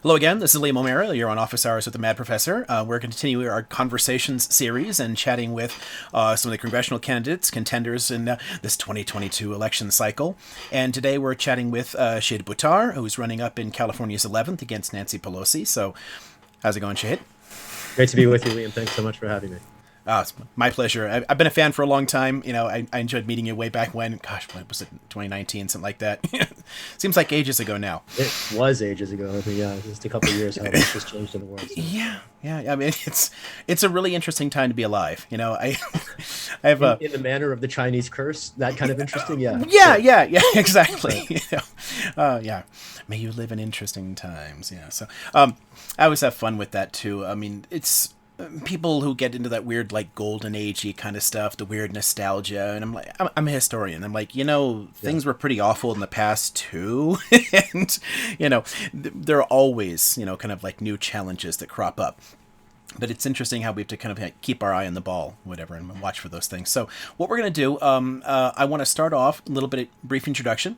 Hello again, this is Liam O'Mara. You're on Office Hours with the Mad Professor. We're continuing our Conversations series and chatting with some of the congressional candidates, contenders in this 2022 election cycle. And today we're chatting with Shahid Buttar, who's running up in California's 11th against Nancy Pelosi. So, how's it going, Shahid? Great to be with you, Liam. Thanks so much for having me. It's my pleasure. I've been a fan for a long time. You know, I enjoyed meeting you way back when. Gosh, when was it? 2019, something like that. Seems like ages ago now. It was ages ago. I mean, yeah, just a couple of years how much has changed in the world. So. Yeah. I mean, it's a really interesting time to be alive. You know, I have a In the manner of the Chinese curse, that kind of interesting. Yeah. yeah, Sure. yeah, exactly. Right. You know, yeah. May you live in interesting times. Yeah. So, I always have fun with that too. I mean, it's people who get into that weird like golden agey kind of stuff, the weird nostalgia, and I'm like, I'm a historian. I'm like, Yeah. things were pretty awful in the past too, and there are always kind of like new challenges that crop up. But it's interesting how we have to kind of keep our eye on the ball, whatever, and watch for those things. So what we're going to do, I want to start off a little bit of brief introduction,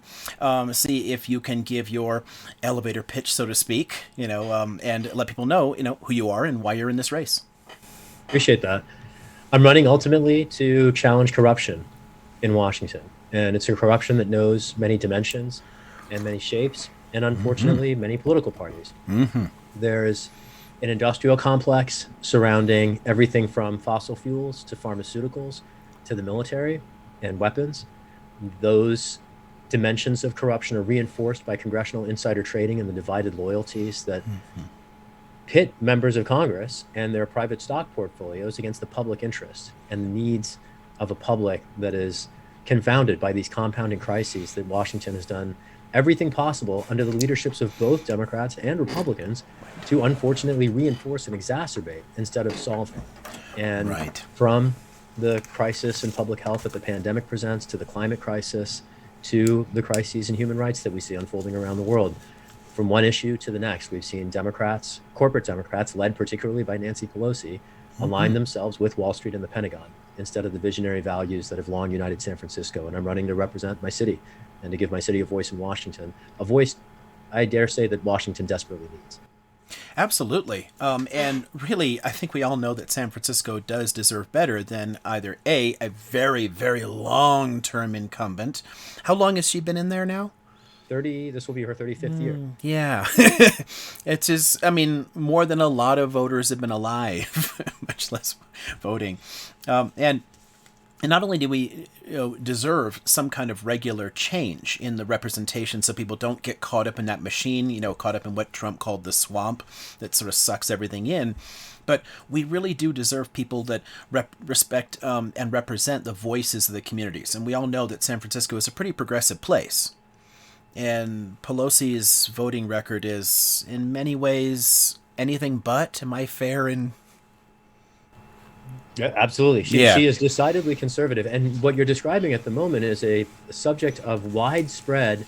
see if you can give your elevator pitch, so to speak, and let people know, who you are and why you're in this race. Appreciate that. I'm running ultimately to challenge corruption in Washington. And it's a corruption that knows many dimensions and many shapes, and unfortunately, many political parties. There's an industrial complex surrounding everything from fossil fuels to pharmaceuticals to the military and weapons. Those dimensions of corruption are reinforced by congressional insider trading and the divided loyalties that pit members of Congress and their private stock portfolios against the public interest and the needs of a public that is confounded by these compounding crises that Washington has done everything possible under the leaderships of both Democrats and Republicans to unfortunately reinforce and exacerbate instead of solving. And Right. from the crisis in public health that the pandemic presents to the climate crisis to the crises in human rights that we see unfolding around the world, from one issue to the next, we've seen Democrats, corporate Democrats, led particularly by Nancy Pelosi, align themselves with Wall Street and the Pentagon instead of the visionary values that have long united San Francisco. And I'm running to represent my city and to give my city a voice in Washington, a voice I dare say that Washington desperately needs. Absolutely. And really, I think we all know that San Francisco does deserve better than either a very, very long term incumbent. How long has she been in there now? 30, this will be her 35th year. Yeah. It's just, I mean, more than a lot of voters have been alive, much less voting. And not only do we deserve some kind of regular change in the representation so people don't get caught up in that machine, caught up in what Trump called the swamp that sort of sucks everything in, but we really do deserve people that respect and represent the voices of the communities. And we all know that San Francisco is a pretty progressive place. And Pelosi's voting record is, in many ways, anything but. Am I fair in? Yeah, absolutely. Yeah. She is decidedly conservative. And what you're describing at the moment is a subject of widespread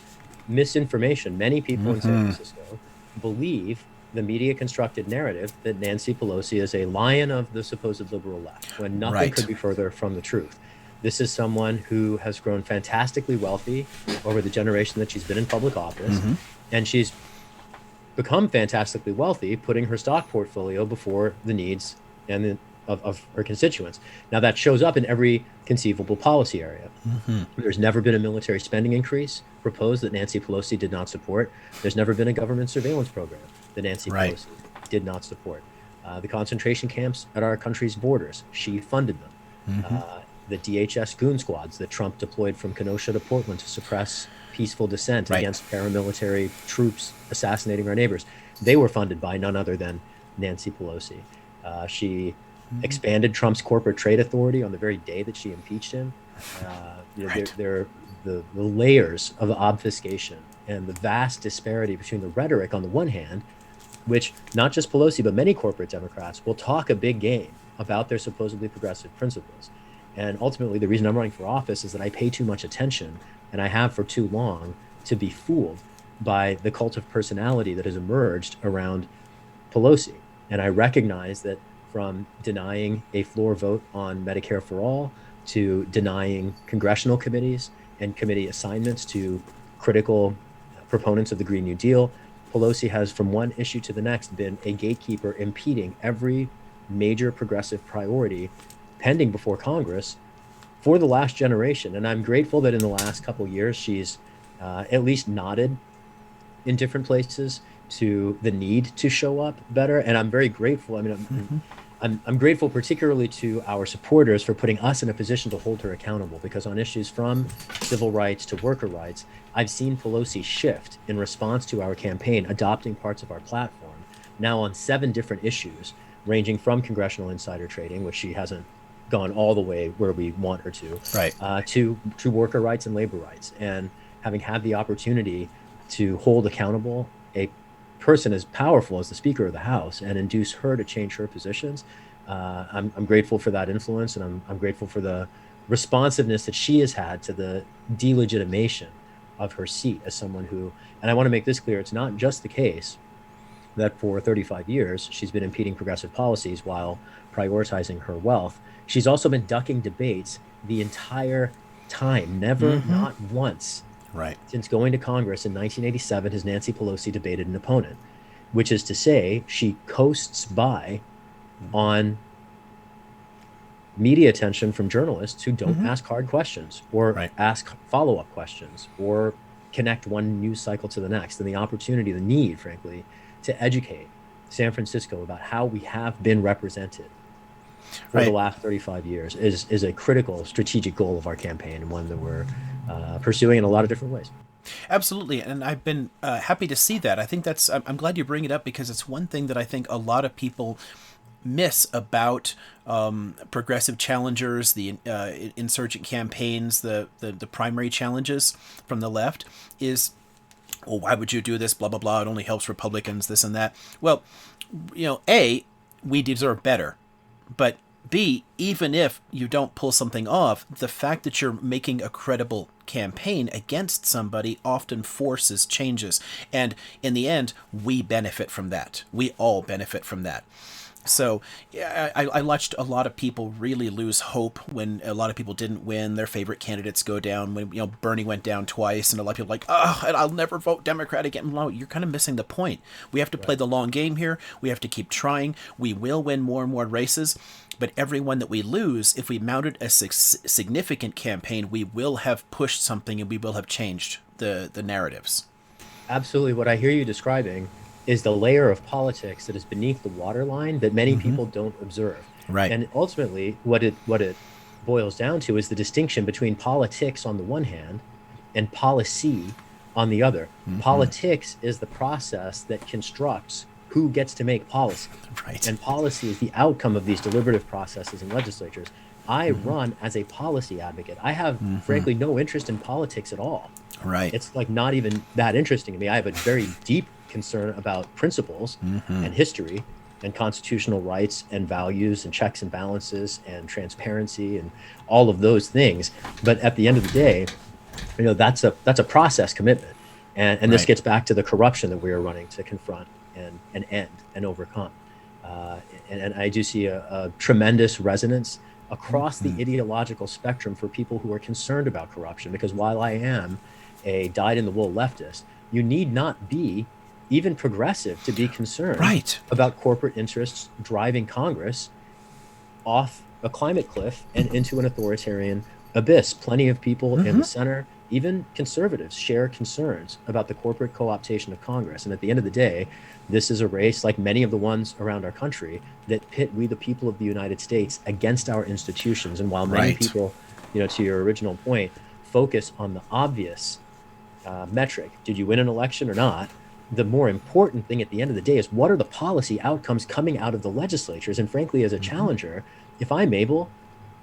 misinformation. Many people in San Francisco believe the media constructed narrative that Nancy Pelosi is a lion of the supposed liberal left, when nothing Right. could be further from the truth. This is someone who has grown fantastically wealthy over the generation that she's been in public office. And she's become fantastically wealthy, putting her stock portfolio before the needs and of her constituents. Now, that shows up in every conceivable policy area. There's never been a military spending increase proposed that Nancy Pelosi did not support. There's never been a government surveillance program that Nancy Right. Pelosi did not support. The concentration camps at our country's borders, she funded them. The DHS goon squads that Trump deployed from Kenosha to Portland to suppress peaceful dissent Right. against paramilitary troops assassinating our neighbors, they were funded by none other than Nancy Pelosi. She expanded Trump's corporate trade authority on the very day that she impeached him. Right. The layers of obfuscation and the vast disparity between the rhetoric on the one hand, which not just Pelosi, but many corporate Democrats will talk a big game about their supposedly progressive principles. And ultimately, the reason I'm running for office is that I pay too much attention, and I have for too long, to be fooled by the cult of personality that has emerged around Pelosi. And I recognize that from denying a floor vote on Medicare for all to denying congressional committees and committee assignments to critical proponents of the Green New Deal, Pelosi has, from one issue to the next, been a gatekeeper impeding every major progressive priority pending before Congress for the last generation. And I'm grateful that in the last couple of years, she's at least nodded in different places to the need to show up better. And I'm very grateful. I mean, I'm grateful particularly to our supporters for putting us in a position to hold her accountable, because on issues from civil rights to worker rights, I've seen Pelosi shift in response to our campaign, adopting parts of our platform now on 7 different issues, ranging from congressional insider trading, which she hasn't gone all the way where we want her to, Right. to worker rights and labor rights. And having had the opportunity to hold accountable a person as powerful as the Speaker of the House and induce her to change her positions, I'm grateful for that influence, and I'm grateful for the responsiveness that she has had to the delegitimation of her seat as someone who, and I want to make this clear, it's not just the case that for 35 years she's been impeding progressive policies while prioritizing her wealth. She's also been ducking debates the entire time, never, not once. Right. Since going to Congress in 1987 has Nancy Pelosi debated an opponent, which is to say she coasts by on media attention from journalists who don't ask hard questions or ask follow-up questions or connect one news cycle to the next. And the opportunity, the need, frankly, to educate San Francisco about how we have been represented for the last 35 years is a critical strategic goal of our campaign, and one that we're pursuing in a lot of different ways. Absolutely, and I've been happy to see that. I think I'm glad you bring it up, because it's one thing that I think a lot of people miss about progressive challengers, the insurgent campaigns, the primary challenges from the left is, well, why would you do this? Blah, blah, blah. It only helps Republicans, this and that. Well, A, we deserve better. But B, even if you don't pull something off, the fact that you're making a credible campaign against somebody often forces changes. And in the end, we benefit from that. We all benefit from that. So yeah, I watched a lot of people really lose hope when a lot of people didn't win, their favorite candidates go down. When Bernie went down twice, and a lot of people were like, oh, I'll never vote Democrat again. No, you're kind of missing the point. We have to play the long game here. We have to keep trying. We will win more and more races. But every one that we lose, if we mounted a significant campaign, we will have pushed something, and we will have changed the narratives. Absolutely. What I hear you describing is the layer of politics that is beneath the waterline that many people don't observe. Right. And ultimately, what it boils down to is the distinction between politics on the one hand and policy on the other. Politics is the process that constructs who gets to make policy. Right. And policy is the outcome of these deliberative processes in legislatures. I run as a policy advocate. I have, frankly, no interest in politics at all. Right. It's like not even that interesting to me. I have a very deep concern about principles and history and constitutional rights and values and checks and balances and transparency and all of those things. But at the end of the day, that's a process commitment. And this gets back to the corruption that we are running to confront and end and overcome. And I do see a tremendous resonance across the ideological spectrum for people who are concerned about corruption, because while I am a dyed-in-the-wool leftist, you need not be even progressive to be concerned about corporate interests driving Congress off a climate cliff and into an authoritarian abyss. Plenty of people in the center, even conservatives, share concerns about the corporate co-optation of Congress. And at the end of the day, this is a race, like many of the ones around our country, that pit we, the people of the United States, against our institutions. And while many people, to your original point, focus on the obvious metric, did you win an election or not? The more important thing at the end of the day is, what are the policy outcomes coming out of the legislatures? And frankly, as a challenger, if I'm able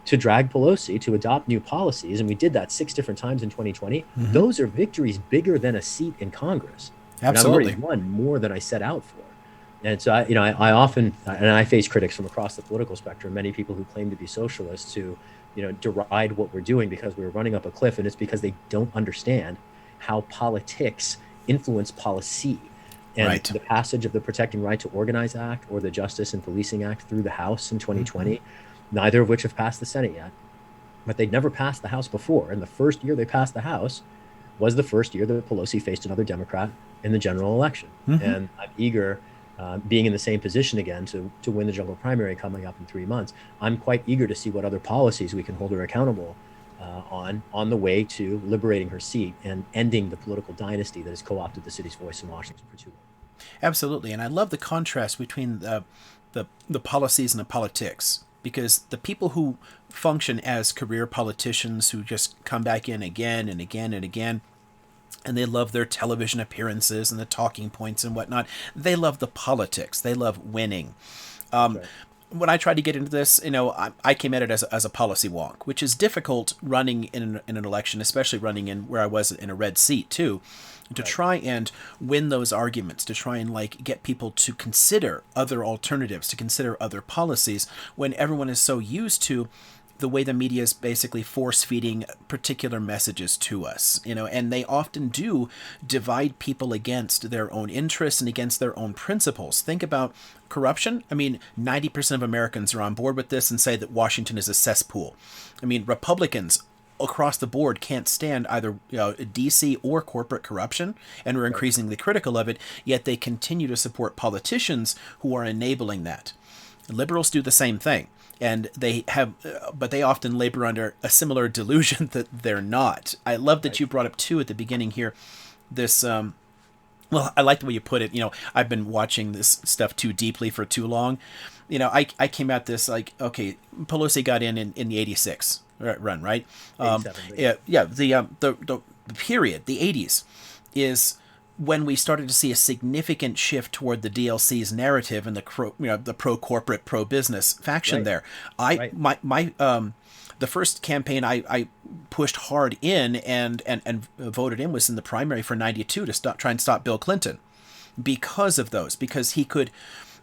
to drag Pelosi to adopt new policies, and we did that 6 different times in 2020, those are victories bigger than a seat in Congress. Absolutely. And I've already won more than I set out for. And so I often, and I face critics from across the political spectrum, many people who claim to be socialists who, deride what we're doing because we're running up a cliff, and it's because they don't understand how politics influence policy. And the passage of the Protecting Right to Organize Act or the Justice and Policing Act through the House in 2020, neither of which have passed the Senate yet, but they'd never passed the House before. And the first year they passed the House, was the first year that Pelosi faced another Democrat in the general election. And I'm eager, being in the same position again to win the general primary coming up in 3 months. I'm quite eager to see what other policies we can hold her accountable on the way to liberating her seat and ending the political dynasty that has co-opted the city's voice in Washington for too long. Absolutely. And I love the contrast between the policies and the politics, because the people who function as career politicians who just come back in again and again and again, and they love their television appearances and the talking points and whatnot, they love the politics. They love winning. Right. When I tried to get into this, I came at it as a policy wonk, which is difficult running in an election, especially running in where I was in a red seat too, to try and win those arguments, to try and get people to consider other alternatives, to consider other policies, when everyone is so used to the way the media is basically force-feeding particular messages to us, and they often do divide people against their own interests and against their own principles. Think about corruption. 90% of Americans are on board with this and say that Washington is a cesspool. Republicans across the board can't stand either DC or corporate corruption, and are increasingly critical of it, yet they continue to support politicians who are enabling that. Liberals do the same thing. And but they often labor under a similar delusion that they're not. I love that you brought up too at the beginning here, this, well, I like the way you put it. I've been watching this stuff too deeply for too long. I came at this okay, Pelosi got in the 86 run, right? The period, the 80s, is when we started to see a significant shift toward the DLC's narrative and the pro-corporate, pro-business faction there. The first campaign I pushed hard in and voted in was in the primary for 92 to try and stop Bill Clinton because he could,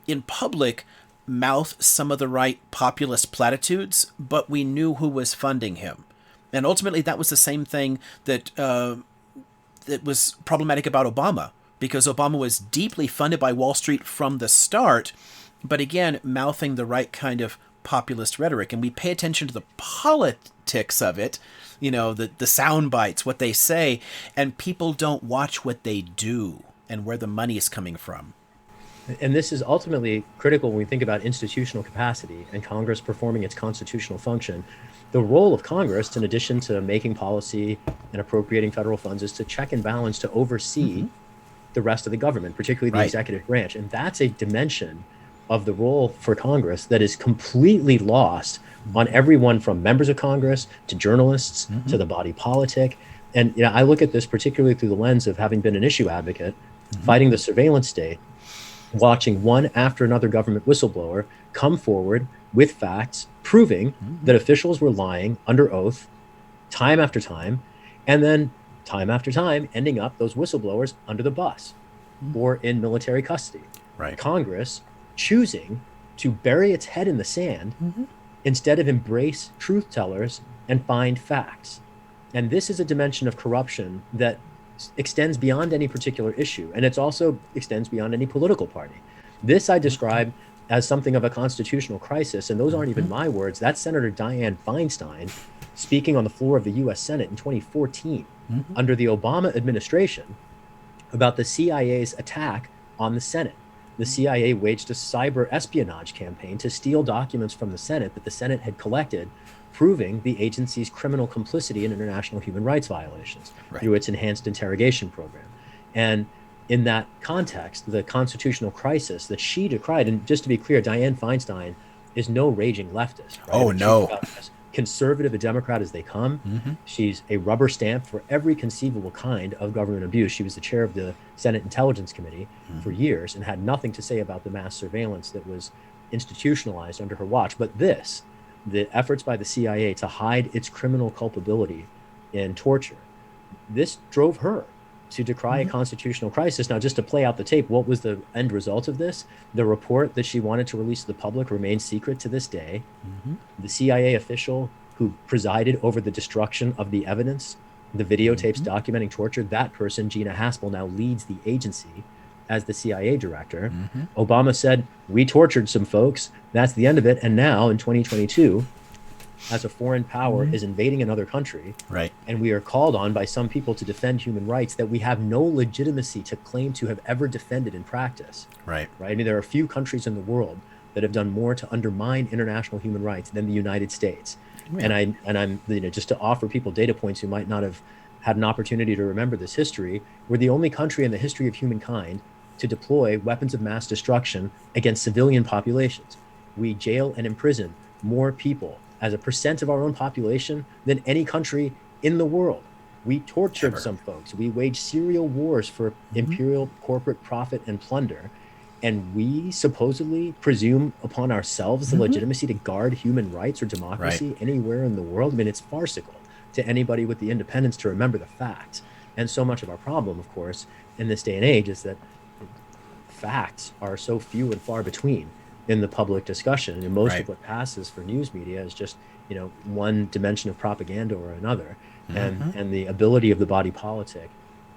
in public, mouth some of the right populist platitudes, but we knew who was funding him. And ultimately that was the same thing that was problematic about Obama, because Obama was deeply funded by Wall Street from the start, but again, mouthing the right kind of populist rhetoric. And we pay attention to the politics of it, the sound bites, what they say, and people don't watch what they do and where the money is coming from. And this is ultimately critical when we think about institutional capacity and Congress performing its constitutional function. The role of Congress, in addition to making policy and appropriating federal funds, is to check and balance, to oversee the rest of the government, particularly the executive branch. And that's a dimension of the role for Congress that is completely lost on everyone from members of Congress to journalists to the body politic. And I look at this particularly through the lens of having been an issue advocate, fighting the surveillance state, watching one after another government whistleblower come forward with facts proving that officials were lying under oath time after time, and then time after time ending up those whistleblowers under the bus or in military custody. Congress choosing to bury its head in the sand instead of embrace truth tellers and find facts. And this is a dimension of corruption that extends beyond any particular issue, and it also extends beyond any political party. This I describe as something of a constitutional crisis, and those aren't even my words. That's Senator Dianne Feinstein speaking on the floor of the U.S. Senate in 2014 under the Obama administration about the CIA's attack on the Senate. The CIA waged a cyber espionage campaign to steal documents from the Senate that the Senate had collected, proving the agency's criminal complicity in international human rights violations through its enhanced interrogation program. And in that context, the constitutional crisis that she decried, and just to be clear, Dianne Feinstein is no raging leftist. Oh, no. She's as conservative a Democrat as they come. She's a rubber stamp for every conceivable kind of government abuse. She was the chair of the Senate Intelligence Committee for years and had nothing to say about the mass surveillance that was institutionalized under her watch. But the efforts by the CIA to hide its criminal culpability in torture, this drove her to decry a constitutional crisis. Now, just to play out the tape, what was the end result of this? The report that she wanted to release to the public remains secret to this day. The CIA official who presided over the destruction of the evidence, the videotapes documenting torture, that person, Gina Haspel, now leads the agency as the CIA director. Obama said, we tortured some folks. That's the end of it. And now in 2022, as a foreign power is invading another country, Right. and we are called on by some people to defend human rights that we have no legitimacy to claim to have ever defended in practice. Right. Right. I mean, there are a few countries in the world that have done more to undermine international human rights than the United States. Yeah. And I'm just to offer people data points who might not have had an opportunity to remember this history, we're the only country in the history of humankind to deploy weapons of mass destruction against civilian populations. We jail and imprison more people as a percent of our own population than any country in the world. We tortured some folks. We waged serial wars for imperial corporate profit and plunder. And we supposedly presume upon ourselves the legitimacy to guard human rights or democracy anywhere in the world. I mean, it's farcical to anybody with the independence to remember the facts. And so much of our problem, of course, in this day and age is that facts are so few and far between in the public discussion. And most of what passes for news media is just, one dimension of propaganda or another. And the ability of the body politic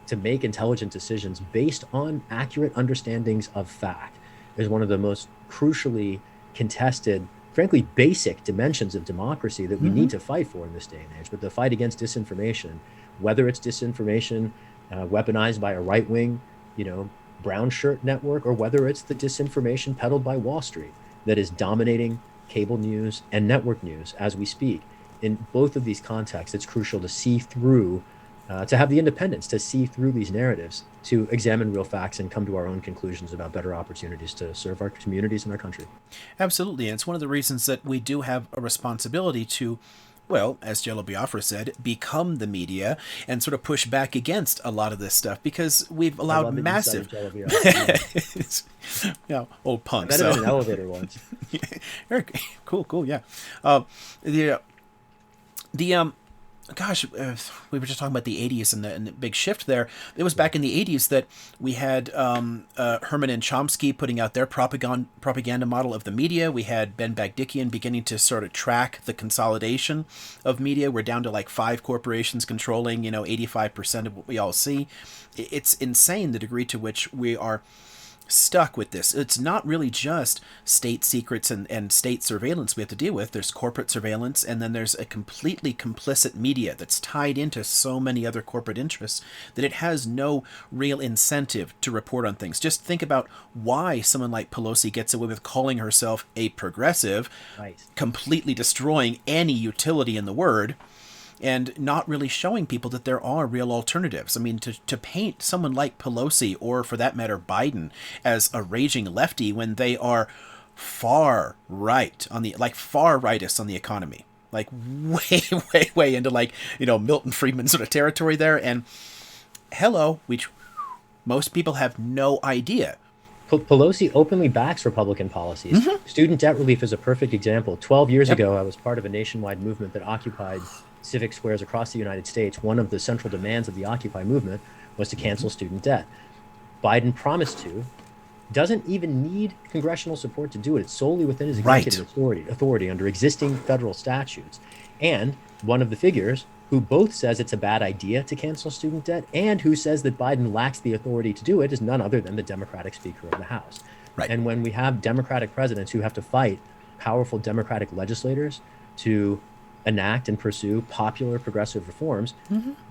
to make intelligent decisions based on accurate understandings of fact is one of the most crucially contested, frankly, basic dimensions of democracy that we need to fight for in this day and age. But the fight against disinformation, whether it's disinformation weaponized by a right-wing, brown shirt network, or whether it's the disinformation peddled by Wall Street that is dominating cable news and network news as we speak. In both of these contexts, it's crucial to see through, to have the independence to see through these narratives, to examine real facts and come to our own conclusions about better opportunities to serve our communities and our country. Absolutely. And it's one of the reasons that we do have a responsibility to, well, as Jello Biafra said, become the media and sort of push back against a lot of this stuff, because we've allowed massive old punk. I met him in an elevator once. Cool. Yeah. We were just talking about the 80s and the big shift there. It was back in the 80s that we had Herman and Chomsky putting out their propaganda model of the media. We had Ben Bagdikian beginning to sort of track the consolidation of media. We're down to like 5 corporations controlling, 85% of what we all see. It's insane the degree to which we are stuck with this. It's not really just state secrets and state surveillance we have to deal with. There's corporate surveillance, and then there's a completely complicit media that's tied into so many other corporate interests that it has no real incentive to report on things. Just think about why someone like Pelosi gets away with calling herself a progressive, completely destroying any utility in the word, and not really showing people that there are real alternatives. I mean, to paint someone like Pelosi, or for that matter Biden, as a raging lefty when they are far right on the, far rightist on the economy, like way into Milton Friedman sort of territory there. And which most people have no idea. Pelosi openly backs Republican policies. Student debt relief is a perfect example. 12 years ago, I was part of a nationwide movement that occupied civic squares across the United States. One of the central demands of the Occupy movement was to cancel student debt. Biden promised to, doesn't even need congressional support to do it. It's solely within his executive authority under existing federal statutes. And one of the figures who both says it's a bad idea to cancel student debt and who says that Biden lacks the authority to do it is none other than the Democratic Speaker of the House. And when we have Democratic presidents who have to fight powerful Democratic legislators to enact and pursue popular progressive reforms,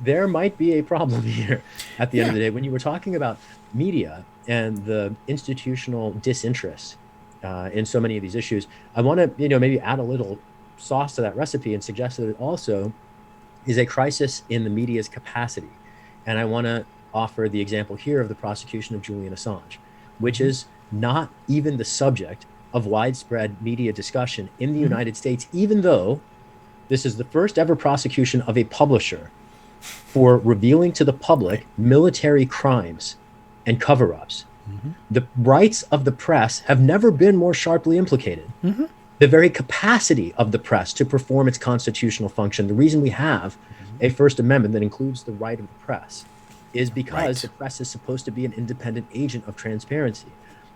there might be a problem here at the end of the day. When you were talking about media and the institutional disinterest in so many of these issues, I want to maybe add a little sauce to that recipe and suggest that it also is a crisis in the media's capacity. And I want to offer the example here of the prosecution of Julian Assange, which is not even the subject of widespread media discussion in the United States, even though this is the first ever prosecution of a publisher for revealing to the public military crimes and cover-ups. The rights of the press have never been more sharply implicated. The very capacity of the press to perform its constitutional function, the reason we have a First Amendment that includes the right of the press, is because the press is supposed to be an independent agent of transparency.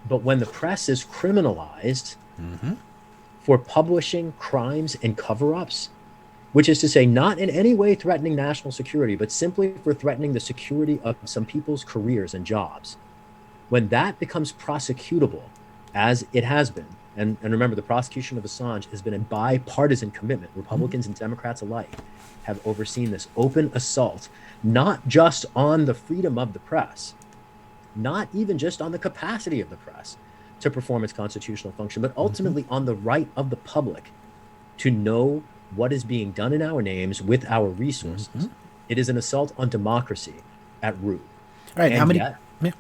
But when the press is criminalized for publishing crimes and cover-ups, which is to say not in any way threatening national security, but simply for threatening the security of some people's careers and jobs, when that becomes prosecutable, as it has been, And remember, the prosecution of Assange has been a bipartisan commitment. Republicans and Democrats alike have overseen this open assault, not just on the freedom of the press, not even just on the capacity of the press to perform its constitutional function, but ultimately on the right of the public to know what is being done in our names with our resources. It is an assault on democracy at root. Right. And How many? yet,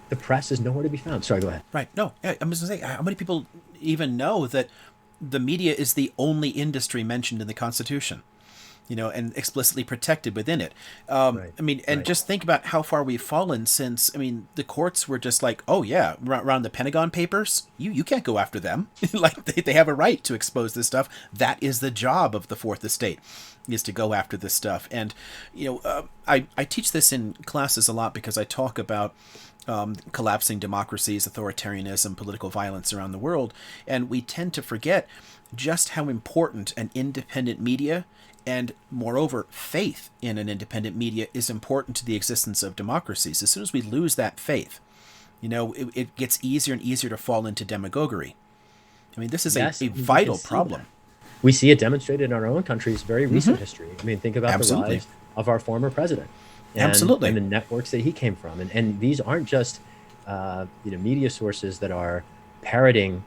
the press is nowhere to be found. Sorry, go ahead. Right. No, I'm just going to say, how many people even know that the media is the only industry mentioned in the Constitution? And explicitly protected within it. Right. I mean, and just think about how far we've fallen since, I mean, the courts were just like, oh yeah, around the Pentagon Papers, you can't go after them. Like they have a right to expose this stuff. That is the job of the Fourth Estate, is to go after this stuff. And, I teach this in classes a lot because I talk about collapsing democracies, authoritarianism, political violence around the world. And we tend to forget just how important an independent media and, moreover, faith in an independent media is important to the existence of democracies. As soon as we lose that faith, it gets easier and easier to fall into demagoguery. I mean, this is a vital problem. We see it demonstrated in our own country's very recent history. I mean, think about the rise of our former president. And the networks that he came from. And these aren't just media sources that are parroting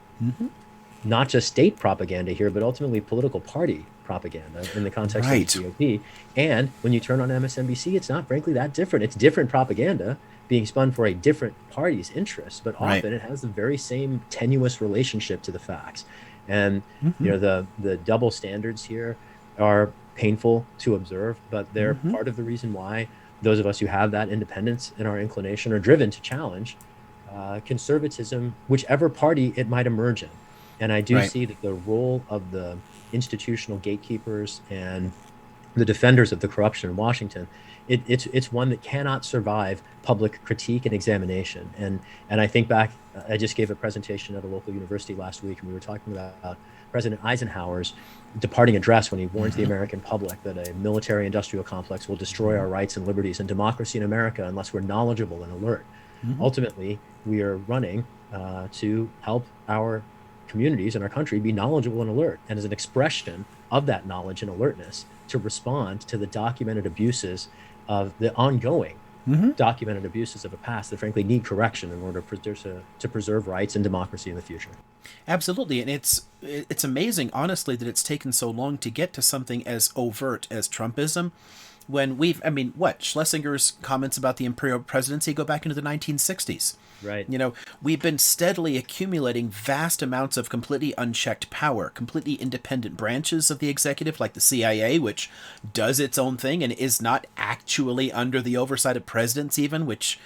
not just state propaganda here, but ultimately political party propaganda in the context of the GOP. And when you turn on MSNBC, it's not frankly that different. It's different propaganda being spun for a different party's interests, but often it has the very same tenuous relationship to the facts. And the double standards here are painful to observe, but they're part of the reason why those of us who have that independence in our inclination are driven to challenge conservatism, whichever party it might emerge in. And I do see that the role of the institutional gatekeepers and the defenders of the corruption in Washington, it's one that cannot survive public critique and examination. And I think back, I just gave a presentation at a local university last week, and we were talking about President Eisenhower's departing address when he warns the American public that a military-industrial complex will destroy our rights and liberties and democracy in America unless we're knowledgeable and alert. Ultimately, we are running to help our communities in our country be knowledgeable and alert, and as an expression of that knowledge and alertness to respond to the documented abuses of the ongoing documented abuses of a past that frankly need correction in order to preserve rights and democracy in the future. Absolutely. And it's amazing, honestly, that it's taken so long to get to something as overt as Trumpism, when Schlesinger's comments about the imperial presidency go back into the 1960s. Right. We've been steadily accumulating vast amounts of completely unchecked power, completely independent branches of the executive, like the CIA, which does its own thing and is not actually under the oversight of presidents even, which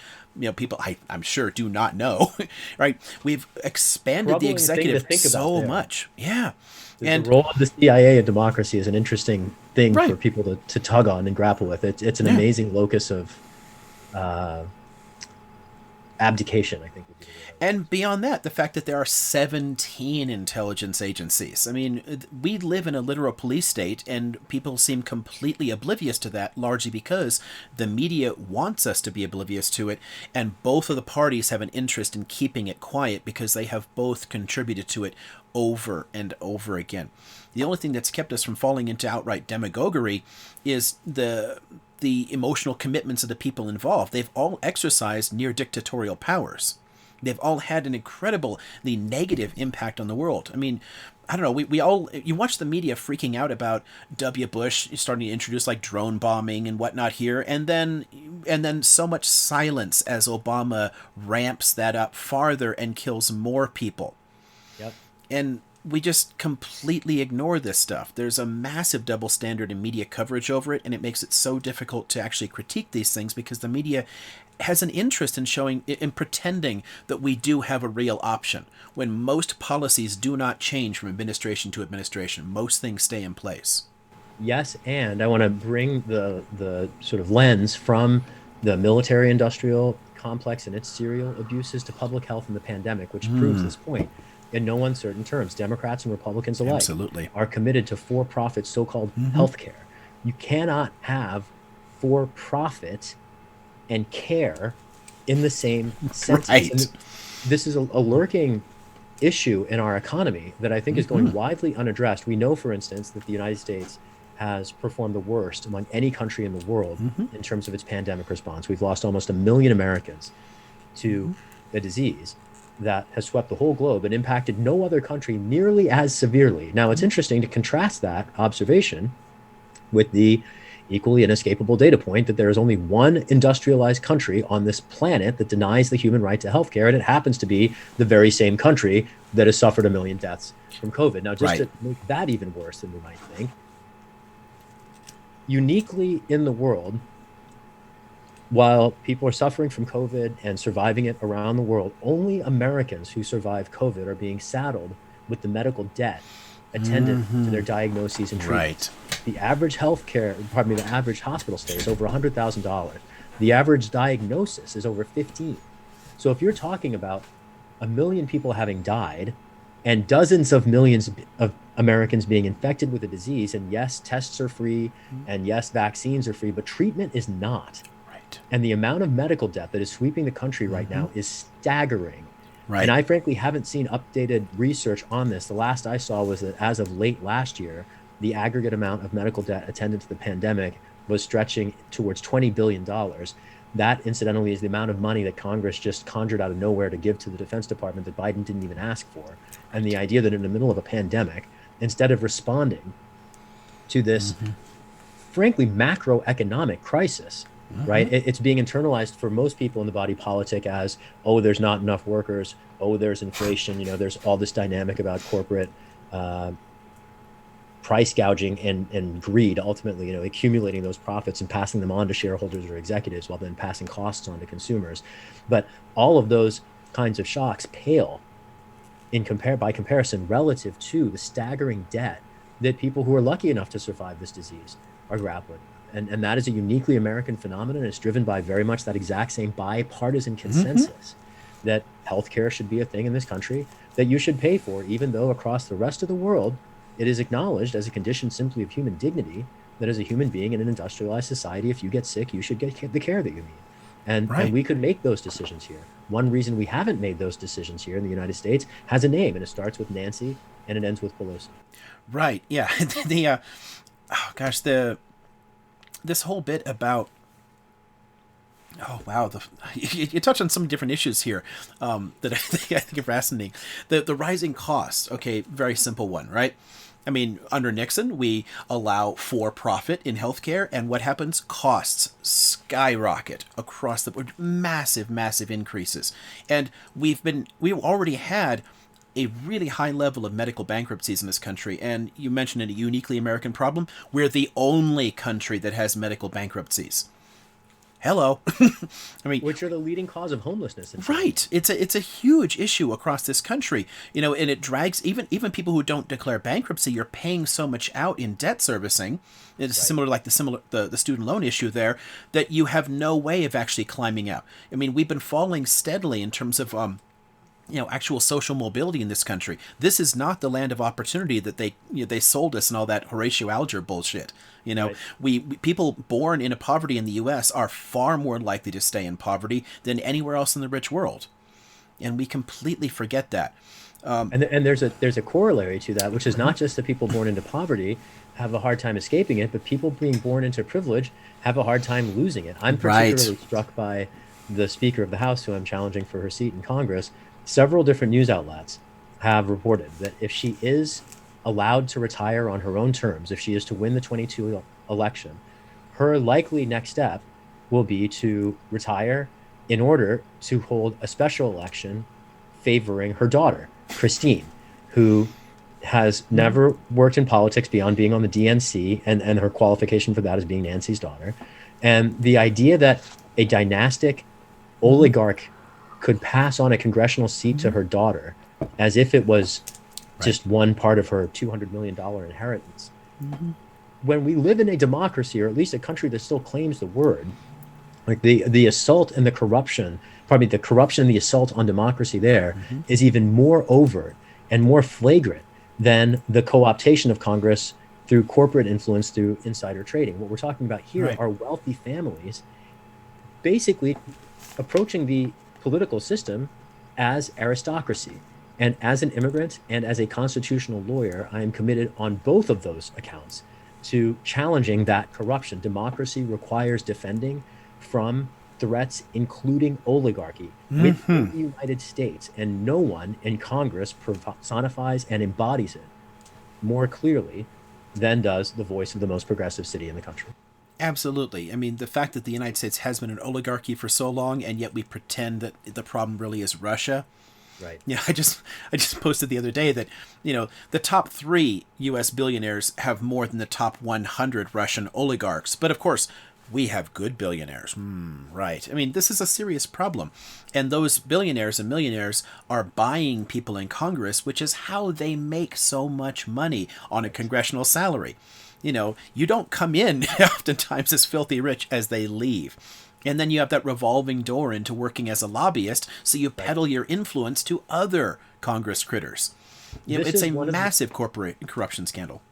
people I'm sure do not know. Right. We've expanded Probably the executive so much. Yeah. And the role of the CIA in democracy is an interesting thing for people to tug on and grapple with. It's an amazing locus of abdication, I think. And beyond that, the fact that there are 17 intelligence agencies. I mean, we live in a literal police state, and people seem completely oblivious to that, largely because the media wants us to be oblivious to it, and both of the parties have an interest in keeping it quiet because they have both contributed to it over and over again. The only thing that's kept us from falling into outright demagoguery is the emotional commitments of the people involved. They've all exercised near dictatorial powers. They've all had an incredibly negative impact on the world. I mean, I don't know, you watch the media freaking out about W. Bush starting to introduce like drone bombing and whatnot here, and then so much silence as Obama ramps that up farther and kills more people. Yep. And we just completely ignore this stuff. There's a massive double standard in media coverage over it, and it makes it so difficult to actually critique these things because the media has an interest in pretending that we do have a real option, when most policies do not change from administration to administration. Most things stay in place. Yes, and I want to bring the sort of lens from the military-industrial complex and its serial abuses to public health and the pandemic, which proves this point. In no uncertain terms, Democrats and Republicans alike are committed to for-profit so-called healthcare. You cannot have for-profit and care in the same sentence. Right. This is a lurking issue in our economy that I think is going widely unaddressed. We know, for instance, that the United States has performed the worst among any country in the world in terms of its pandemic response. We've lost almost 1 million Americans to the disease that has swept the whole globe and impacted no other country nearly as severely. Now, it's interesting to contrast that observation with the equally inescapable data point that there is only one industrialized country on this planet that denies the human right to healthcare, and it happens to be the very same country that has suffered 1 million deaths from COVID. Now, just to make that even worse than we might think, uniquely in the world, while people are suffering from COVID and surviving it around the world, only Americans who survive COVID are being saddled with the medical debt attendant to their diagnoses and treatments. The average the average hospital stay is over $100,000. The average diagnosis is over 15. So if you're talking about 1 million people having died and dozens of millions of Americans being infected with the disease, and yes, tests are free, and yes, vaccines are free, but treatment is not. And the amount of medical debt that is sweeping the country right now is staggering. And I frankly haven't seen updated research on this. The last I saw was that as of late last year, the aggregate amount of medical debt attendant to the pandemic was stretching towards $20 billion. That, incidentally, is the amount of money that Congress just conjured out of nowhere to give to the Defense Department that Biden didn't even ask for. And the idea that in the middle of a pandemic, instead of responding to this, frankly, macroeconomic crisis, right? It's being internalized for most people in the body politic as, oh, there's not enough workers. Oh, there's inflation. There's all this dynamic about corporate price gouging and greed, ultimately, accumulating those profits and passing them on to shareholders or executives while then passing costs on to consumers. But all of those kinds of shocks pale by comparison relative to the staggering debt that people who are lucky enough to survive this disease are grappling. And that is a uniquely American phenomenon. It's driven by very much that exact same bipartisan consensus that healthcare should be a thing in this country that you should pay for, even though across the rest of the world, it is acknowledged as a condition simply of human dignity that as a human being in an industrialized society, if you get sick, you should get the care that you need. And we could make those decisions here. One reason we haven't made those decisions here in the United States has a name, and it starts with Nancy and it ends with Pelosi. Right. Yeah. This whole bit about, you touch on some different issues here that I think are fascinating. The rising costs. Okay, very simple one, right? I mean, under Nixon, we allow for-profit in healthcare, and what happens? Costs skyrocket across the board, massive increases, and we've already had a really high level of medical bankruptcies in this country. And you mentioned a uniquely American problem. We're the only country that has medical bankruptcies. Hello. I mean, which are the leading cause of homelessness. Right. It's a huge issue across this country, and it drags even people who don't declare bankruptcy. You're paying so much out in debt servicing. It's similar like the student loan issue there, that you have no way of actually climbing out. I mean, we've been falling steadily in terms of actual social mobility in this country. This is not the land of opportunity that they sold us and all that Horatio Alger bullshit. People born into poverty in the U.S. are far more likely to stay in poverty than anywhere else in the rich world, and we completely forget that. And there's a corollary to that, which is not just that people born into poverty have a hard time escaping it, but people being born into privilege have a hard time losing it. I'm particularly struck by the Speaker of the House, who I'm challenging for her seat in Congress. Several different news outlets have reported that if she is allowed to retire on her own terms, if she is to win the 22 election, her likely next step will be to retire in order to hold a special election favoring her daughter, Christine, who has never worked in politics beyond being on the DNC, and her qualification for that is being Nancy's daughter. And the idea that a dynastic oligarch could pass on a congressional seat to her daughter as if it was just one part of her $200 million inheritance. When we live in a democracy, or at least a country that still claims the word, like the assault and the corruption, probably the corruption and the assault on democracy there is even more overt and more flagrant than the co-optation of Congress through corporate influence, through insider trading. What we're talking about here are wealthy families basically approaching the political system as aristocracy. And as an immigrant and as a constitutional lawyer, I am committed on both of those accounts to challenging that corruption. Democracy requires defending from threats, including oligarchy, within the United States. And no one in Congress personifies and embodies it more clearly than does the voice of the most progressive city in the country. Absolutely. I mean, the fact that the United States has been an oligarchy for so long, and yet we pretend that the problem really is Russia. Right. Yeah, I just posted the other day that, the top 3 U.S. billionaires have more than the top 100 Russian oligarchs. But of course, we have good billionaires. Right. I mean, this is a serious problem. And those billionaires and millionaires are buying people in Congress, which is how they make so much money on a congressional salary. You don't come in oftentimes as filthy rich as they leave. And then you have that revolving door into working as a lobbyist, so you peddle your influence to other Congress critters. It's a massive corporate corruption scandal.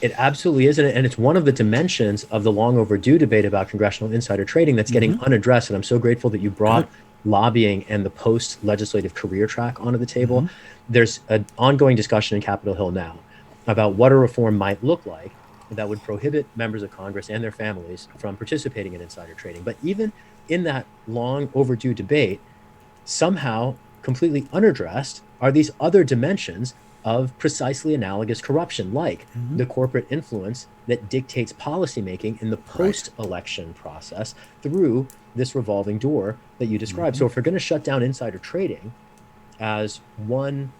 It absolutely is. And it's one of the dimensions of the long overdue debate about congressional insider trading that's getting unaddressed. And I'm so grateful that you brought lobbying and the post-legislative career track onto the table. There's an ongoing discussion in Capitol Hill now about what a reform might look like that would prohibit members of Congress and their families from participating in insider trading. But even in that long overdue debate, somehow completely unaddressed are these other dimensions of precisely analogous corruption, like the corporate influence that dictates policymaking in the post-election process through this revolving door that you described. So if we're going to shut down insider trading as one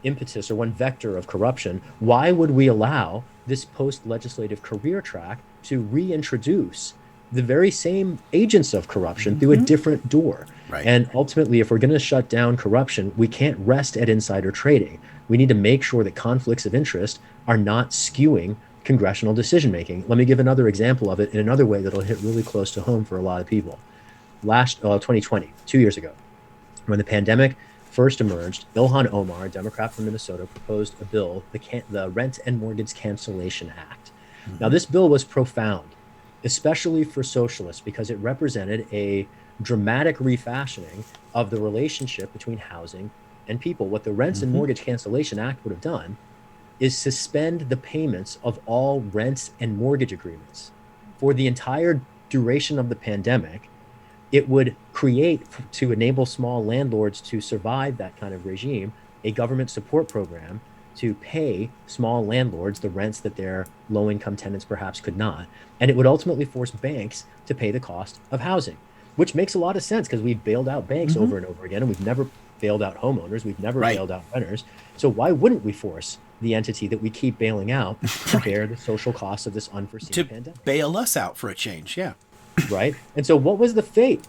impetus or one vector of corruption, why would we allow this post-legislative career track to reintroduce the very same agents of corruption through a different door? Right. And ultimately, if we're going to shut down corruption, we can't rest at insider trading. We need to make sure that conflicts of interest are not skewing congressional decision-making. Let me give another example of it in another way that'll hit really close to home for a lot of people. 2020, 2 years ago, when the pandemic first emerged, Ilhan Omar, a Democrat from Minnesota, proposed a bill, the Rent and Mortgage Cancellation Act. Now, this bill was profound, especially for socialists, because it represented a dramatic refashioning of the relationship between housing and people. What the Rents and Mortgage Cancellation Act would have done is suspend the payments of all rents and mortgage agreements for the entire duration of the pandemic. It would create, to enable small landlords to survive that kind of regime, a government support program to pay small landlords the rents that their low-income tenants perhaps could not. And it would ultimately force banks to pay the cost of housing, which makes a lot of sense because we've bailed out banks over and over again, and we've never bailed out homeowners. We've never bailed out renters. So why wouldn't we force the entity that we keep bailing out to bear the social costs of this unforeseen pandemic? Bail us out for a change, yeah. Right? And so what was the fate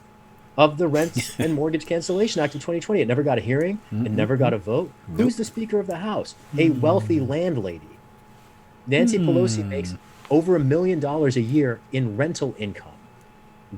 of the Rent and Mortgage Cancellation Act of 2020? It never got a hearing. It never got a vote. Who's the Speaker of the House? A wealthy landlady. Nancy Pelosi makes over $1 million a year in rental income.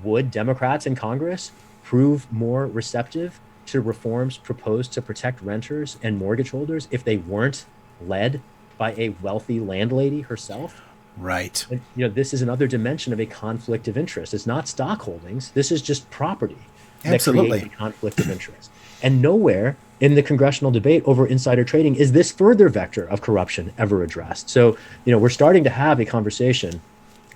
Would Democrats in Congress prove more receptive to reforms proposed to protect renters and mortgage holders if they weren't led by a wealthy landlady herself? Right. And, this is another dimension of a conflict of interest. It's not stock holdings. This is just property that creates a conflict of interest. And nowhere in the congressional debate over insider trading is this further vector of corruption ever addressed. So, we're starting to have a conversation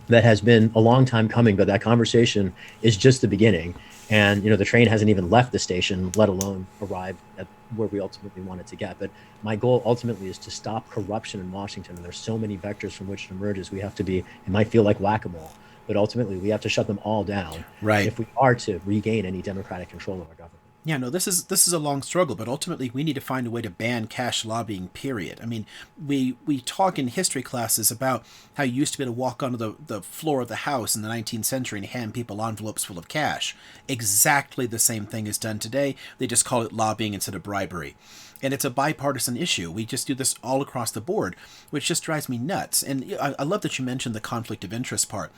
that has been a long time coming, but that conversation is just the beginning. And, the train hasn't even left the station, let alone arrived at where we ultimately want it to get. But my goal ultimately is to stop corruption in Washington. And there's so many vectors from which it emerges. We have to be, it might feel like whack-a-mole, but ultimately we have to shut them all down. Right. If we are to regain any democratic control of our government. Yeah, no, this is a long struggle, but ultimately we need to find a way to ban cash lobbying, period. I mean, we talk in history classes about how you used to be able to walk onto the floor of the House in the 19th century and hand people envelopes full of cash. Exactly the same thing is done today. They just call it lobbying instead of bribery. And it's a bipartisan issue. We just do this all across the board, which just drives me nuts. And I love that you mentioned the conflict of interest part.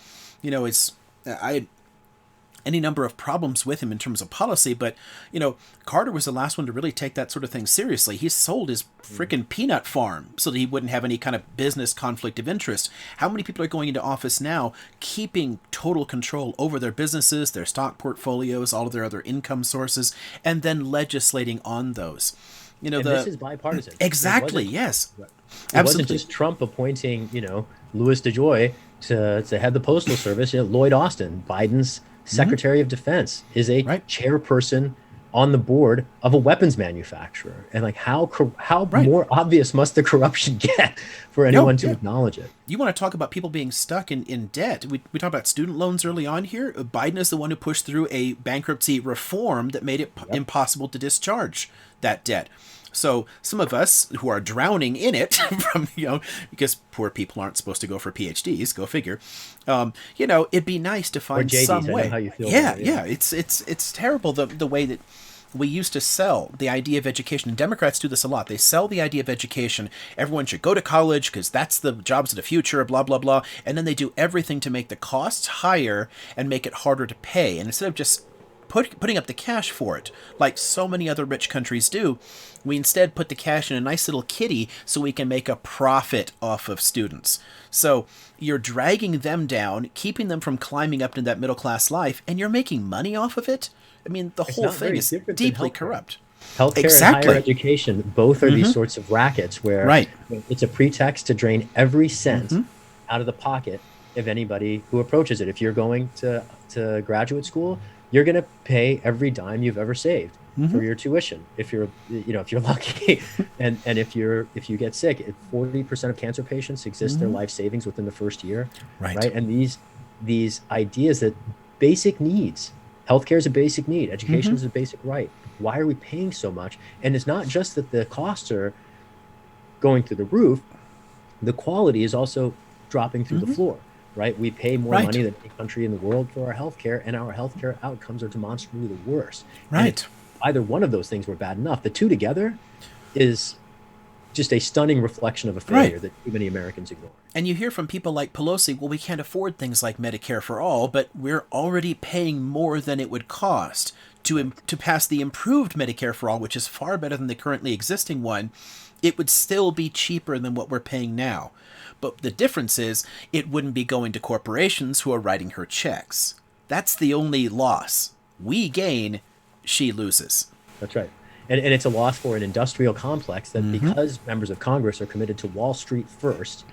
Any number of problems with him in terms of policy, but Carter was the last one to really take that sort of thing seriously. He sold his freaking peanut farm so that he wouldn't have any kind of business conflict of interest. How many people are going into office now keeping total control over their businesses, their stock portfolios, all of their other income sources, and then legislating on those? You know, And this is bipartisan. exactly, yes. It Absolutely. wasn't just Trump appointing, Louis DeJoy to head the Postal Service. Lloyd Austin, Biden's Secretary of Defense, is a Right. chairperson on the board of a weapons manufacturer. And like, how Right. more obvious must the corruption get for anyone to acknowledge it? You want to talk about people being stuck in debt. We talked about student loans early on here. Biden is the one who pushed through a bankruptcy reform that made it impossible to discharge that debt. So some of us who are drowning in it from, because poor people aren't supposed to go for PhDs, go figure. It'd be nice to find JDs, some way. I know how you feel Yeah, about it, yeah. It's terrible the way that we used to sell the idea of education, and Democrats do this a lot. They sell the idea of education. Everyone should go to college because that's the jobs of the future, blah, blah, blah. And then they do everything to make the costs higher and make it harder to pay. And instead of just putting up the cash for it, like so many other rich countries do, we instead put the cash in a nice little kitty so we can make a profit off of students. So you're dragging them down, keeping them from climbing up into that middle class life, and you're making money off of it. I mean, the whole thing is deeply corrupt. Healthcare and higher education, both are these sorts of rackets where it's a pretext to drain every cent out of the pocket of anybody who approaches it. If you're going to graduate school, you're going to pay every dime you've ever saved for your tuition. If you're lucky, and if you get sick, 40% of cancer patients exist their life savings within the first year, right? And these ideas that basic needs, healthcare is a basic need, education is a basic right. Why are we paying so much? And it's not just that the costs are going through the roof; the quality is also dropping through the floor. Right, we pay more money than any country in the world for our healthcare, and our healthcare outcomes are demonstrably the worst. Right. Either one of those things were bad enough. The two together is just a stunning reflection of a failure that too many Americans ignore. And you hear from people like Pelosi, well, we can't afford things like Medicare for all, but we're already paying more than it would cost to pass the improved Medicare for all, which is far better than the currently existing one. It would still be cheaper than what we're paying now. But the difference is it wouldn't be going to corporations who are writing her checks. That's the only loss. We gain, she loses. That's right. And it's a loss for an industrial complex that because members of Congress are committed to Wall Street first,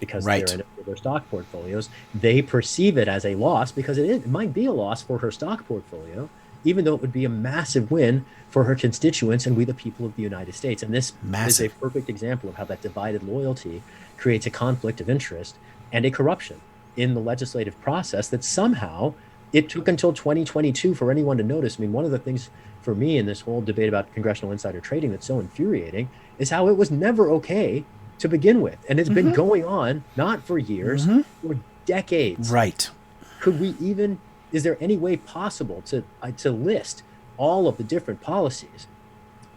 because they're in it for their stock portfolios, they perceive it as a loss because it might be a loss for her stock portfolio, even though it would be a massive win for her constituents and we the people of the United States. And this is a perfect example of how that divided loyalty creates a conflict of interest and a corruption in the legislative process that somehow it took until 2022 for anyone to notice. I mean, one of the things for me in this whole debate about congressional insider trading that's so infuriating is how it was never okay to begin with. And it's been going on, not for years, for decades. Right. Could we even, is there any way possible to list all of the different policies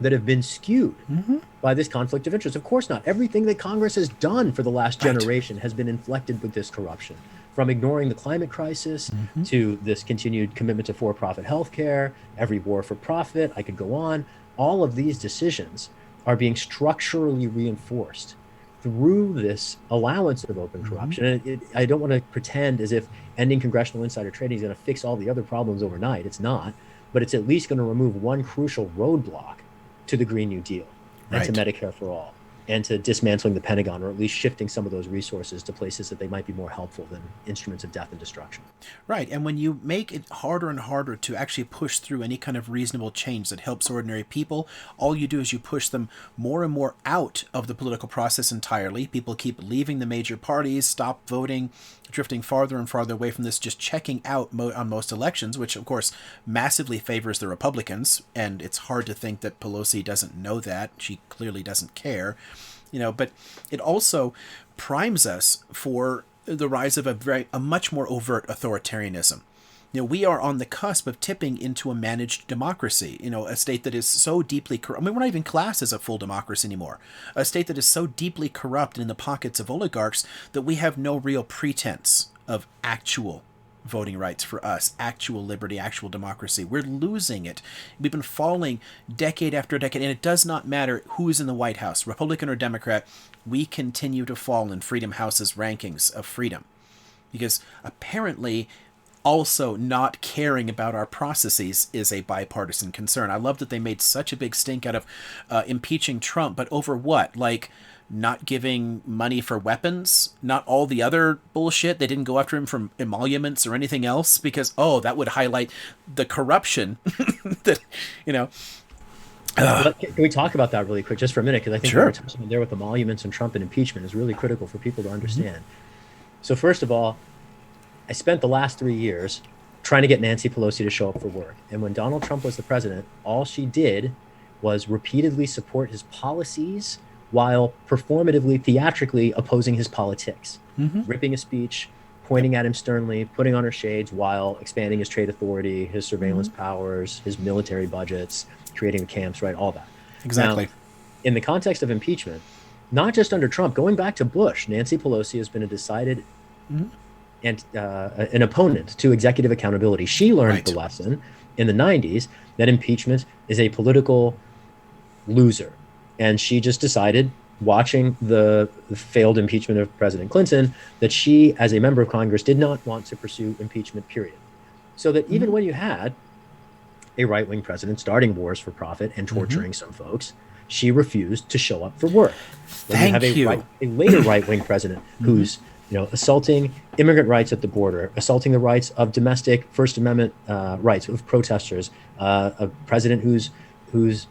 that have been skewed by this conflict of interest? Of course not. Everything that Congress has done for the last generation has been inflected with this corruption, from ignoring the climate crisis to this continued commitment to for-profit healthcare, every war for profit. I could go on. All of these decisions are being structurally reinforced through this allowance of open corruption. And I don't want to pretend as if ending congressional insider trading is going to fix all the other problems overnight. It's not, but it's at least going to remove one crucial roadblock to the Green New Deal and to Medicare for all and to dismantling the Pentagon, or at least shifting some of those resources to places that they might be more helpful than instruments of death and destruction. Right. And when you make it harder and harder to actually push through any kind of reasonable change that helps ordinary people, all you do is you push them more and more out of the political process entirely. People keep leaving the major parties, stop voting, drifting farther and farther away from this, just checking out on most elections, which of course massively favors the Republicans. And it's hard to think that Pelosi doesn't know that. She clearly doesn't care. But it also primes us for the rise of a much more overt authoritarianism. We are on the cusp of tipping into a managed democracy, a state that is so deeply corrupt. I mean, we're not even classed as a full democracy anymore. A state that is so deeply corrupt in the pockets of oligarchs that we have no real pretense of actual voting rights for us, actual liberty, actual democracy. We're losing it. We've been falling decade after decade, and it does not matter who's in the White House, Republican or Democrat, we continue to fall in Freedom House's rankings of freedom. Because apparently also not caring about our processes is a bipartisan concern. I love that they made such a big stink out of impeaching Trump, but over what? Like, not giving money for weapons, not all the other bullshit. They didn't go after him for emoluments or anything else because, oh, that would highlight the corruption that, you know. Can we talk about that really quick just for a minute? Because I think Sure. what we're touching on there with emoluments and Trump and impeachment is really critical for people to understand. So first of all, I spent the last 3 years trying to get Nancy Pelosi to show up for work. And when Donald Trump was the president, all she did was repeatedly support his policies while performatively, theatrically opposing his politics, ripping a speech, pointing at him sternly, putting on her shades while expanding his trade authority, his surveillance powers, his military budgets, creating camps, right? All that. Exactly. Now, in the context of impeachment, not just under Trump, going back to Bush, Nancy Pelosi has been a decided and an opponent to executive accountability. She learned the lesson in the 90s that impeachment is a political loser. And she just decided, watching the failed impeachment of President Clinton, that she, as a member of Congress, did not want to pursue impeachment, period. So that even when you had a right-wing president starting wars for profit and torturing some folks, she refused to show up for work. When Thank you have a later right-wing president who's assaulting immigrant rights at the border, assaulting the rights of domestic First Amendment rights of protesters, a president who's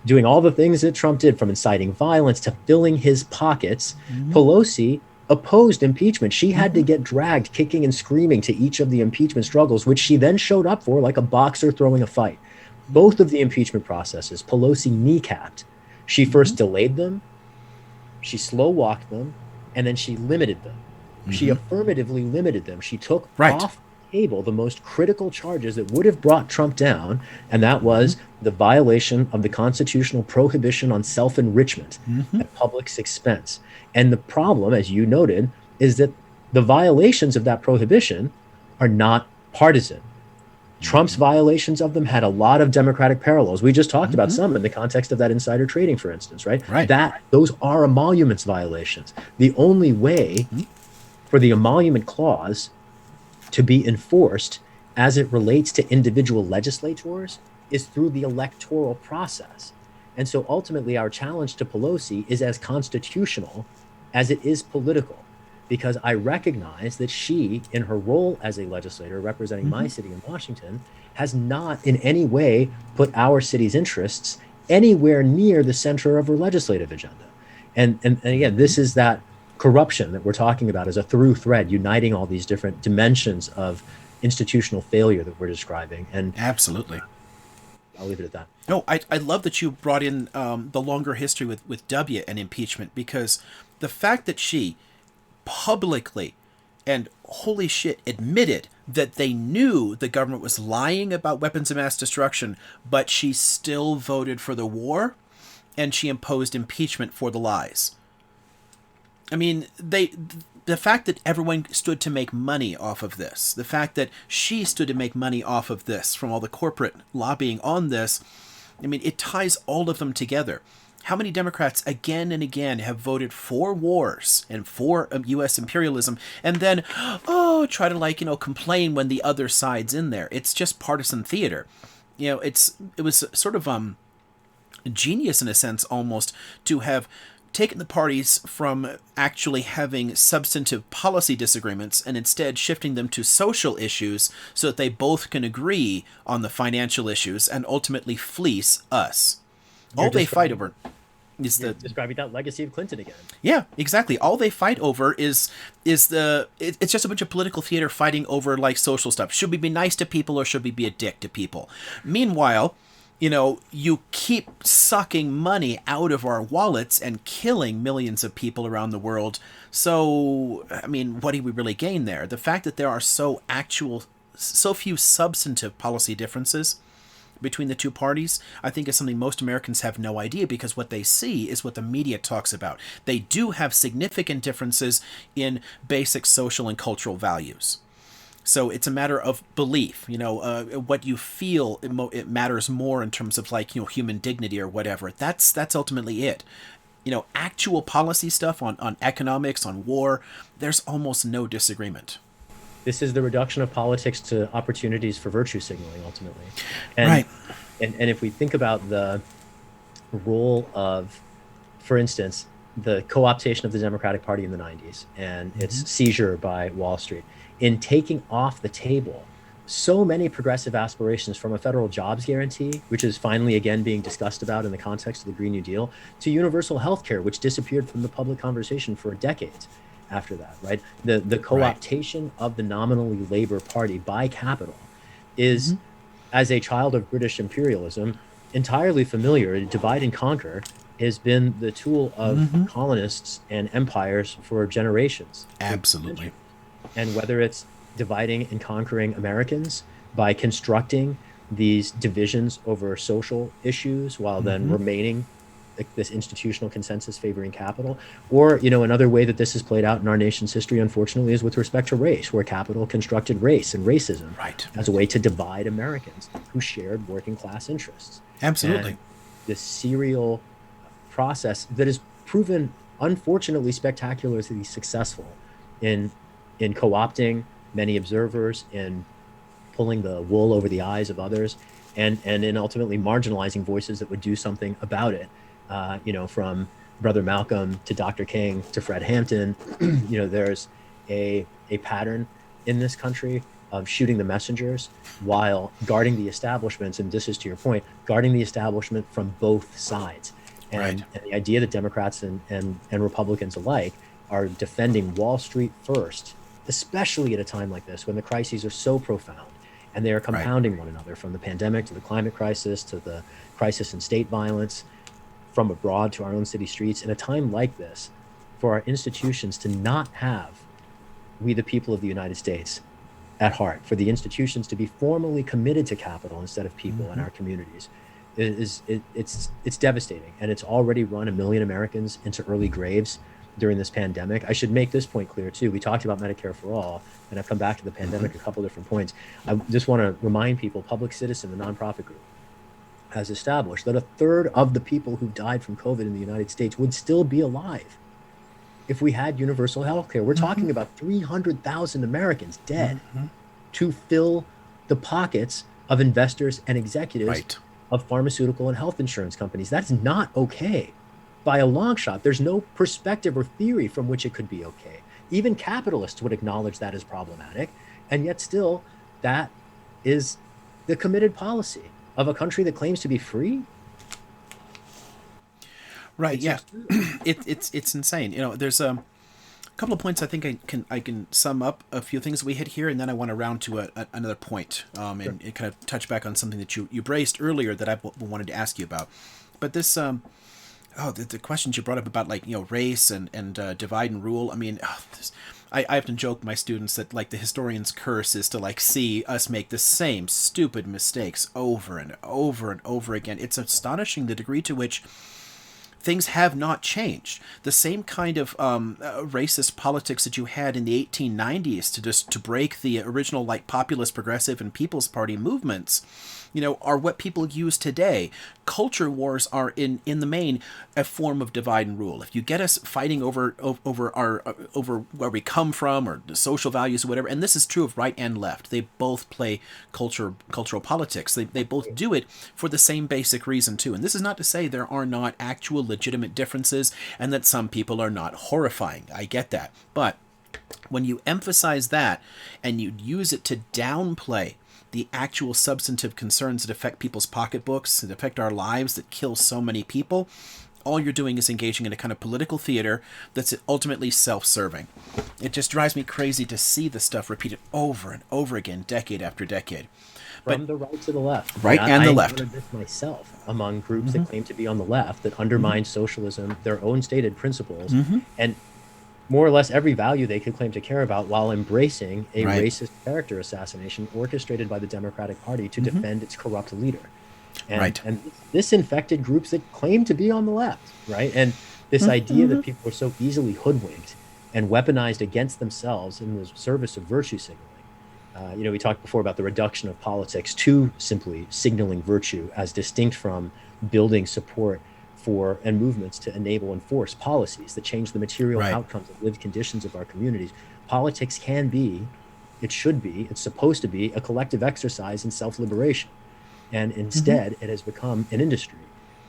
doing all the things that Trump did, from inciting violence to filling his pockets. Pelosi opposed impeachment. She had to get dragged kicking and screaming to each of the impeachment struggles, which she then showed up for like a boxer throwing a fight. Both of the impeachment processes, Pelosi kneecapped. She first delayed them, she slow walked them, and then she limited them. She affirmatively limited them. She took off the table the most critical charges that would have brought Trump down, and that was the violation of the constitutional prohibition on self-enrichment at public's expense. And the problem, as you noted, is that the violations of that prohibition are not partisan. Trump's violations of them had a lot of democratic parallels. We just talked about some in the context of that insider trading, for instance, right? Those are emoluments violations. The only way for the emolument clause to be enforced as it relates to individual legislators is through the electoral process. And so ultimately our challenge to Pelosi is as constitutional as it is political, because I recognize that she, in her role as a legislator representing my city in Washington, has not in any way put our city's interests anywhere near the center of her legislative agenda. And again, this is that corruption that we're talking about as a through thread uniting all these different dimensions of institutional failure that we're describing. And absolutely, I'll leave it at that. No, I love that you brought in the longer history with W and impeachment, because the fact that she publicly and holy shit admitted that they knew the government was lying about weapons of mass destruction, but she still voted for the war, and she imposed impeachment for the lies. I mean, the fact that everyone stood to make money off of this, the fact that she stood to make money off of this from all the corporate lobbying on this, I mean, it ties all of them together. How many Democrats again and again have voted for wars and for U.S. imperialism, and then, try to complain when the other side's in there? It's just partisan theater. It was sort of genius in a sense almost to have taken the parties from actually having substantive policy disagreements and instead shifting them to social issues so that they both can agree on the financial issues and ultimately fleece us. All they fight over is describing that legacy of Clinton again. Yeah, exactly. All they fight over is it's just a bunch of political theater fighting over like social stuff. Should we be nice to people or should we be a dick to people? Meanwhile, you keep sucking money out of our wallets and killing millions of people around the world. So, I mean, what do we really gain there? The fact that there are so few substantive policy differences between the two parties, I think is something most Americans have no idea, because what they see is what the media talks about. They do have significant differences in basic social and cultural values. So it's a matter of belief, what you feel, it matters more in terms of human dignity or whatever. That's ultimately it. Actual policy stuff on economics, on war, there's almost no disagreement. This is the reduction of politics to opportunities for virtue signaling, ultimately. And Right. and if we think about the role of, for instance, the co-optation of the Democratic Party in the 90s and its seizure by Wall Street in taking off the table so many progressive aspirations, from a federal jobs guarantee, which is finally again being discussed about in the context of the Green New Deal, to universal health care, which disappeared from the public conversation for decades after that, right? The Right. co-optation of the nominally Labor Party by capital is, as a child of British imperialism, entirely familiar. Divide and conquer has been the tool of colonists and empires for generations, for Absolutely. centuries. And whether it's dividing and conquering Americans by constructing these divisions over social issues while then remaining like this institutional consensus favoring capital, or another way that this has played out in our nation's history, unfortunately, is with respect to race, where capital constructed race and racism Right. as a way to divide Americans who shared working class interests. Absolutely. And this serial process that has proven unfortunately spectacularly successful in co-opting many observers, in pulling the wool over the eyes of others, and in ultimately marginalizing voices that would do something about it. From Brother Malcolm to Dr. King to Fred Hampton, there's a pattern in this country of shooting the messengers while guarding the establishments. And this is to your point, guarding the establishment from both sides. Right. And the idea that Democrats and Republicans alike are defending Wall Street first, especially at a time like this when the crises are so profound and they are compounding one another, from the pandemic to the climate crisis to the crisis in state violence, from abroad to our own city streets. In a time like this, for our institutions to not have we the people of the United States at heart, for the institutions to be formally committed to capital instead of people in our communities, it's devastating. And it's already run 1 million Americans into early graves during this pandemic. I should make this point clear too. We talked about Medicare for All, and I've come back to the pandemic a couple different points. I just want to remind people, Public Citizen, the nonprofit group, has established that 1/3 of the people who died from COVID in the United States would still be alive if we had universal health care. We're talking about 300,000 Americans dead to fill the pockets of investors and executives of pharmaceutical and health insurance companies. That's not okay by a long shot. There's no perspective or theory from which it could be okay. Even capitalists would acknowledge that as problematic. And yet still, that is the committed policy of a country that claims to be free. Right. Yeah. It's insane. There's a couple of points I think I can sum up a few things we hit here, and then I want to round to another point, and kind of touch back on something that you braced earlier that I wanted to ask you about. But this the questions you brought up about race and divide and rule. I mean, I often joke with my students that the historian's curse is to see us make the same stupid mistakes over and over and over again. It's astonishing the degree to which things have not changed. The same kind of racist politics that you had in the 1890s to break the original populist, progressive, and People's Party movements, are what people use today. Culture wars are in the main a form of divide and rule. If you get us fighting over where we come from or the social values or whatever, and this is true of right and left, they both play cultural politics. They both do it for the same basic reason too. And this is not to say there are not actual legitimate differences and that some people are not horrifying. I get that. But when you emphasize that and you use it to downplay the actual substantive concerns that affect people's pocketbooks, that affect our lives, that kill so many people, all you're doing is engaging in a kind of political theater that's ultimately self-serving. It just drives me crazy to see this stuff repeated over and over again, decade after decade. From the right to the left. Right, and the left. I encountered this myself among groups that claim to be on the left, that undermine socialism, their own stated principles, and more or less every value they could claim to care about, while embracing a racist character assassination orchestrated by the Democratic Party to defend its corrupt leader. And this infected groups that claim to be on the left, right? And this idea that people are so easily hoodwinked and weaponized against themselves in the service of virtue signaling. We talked before about the reduction of politics to simply signaling virtue, as distinct from building support for and movements to enable and force policies that change the material outcomes of lived conditions of our communities. Politics can be it's supposed to be a collective exercise in self-liberation. And instead, it has become an industry.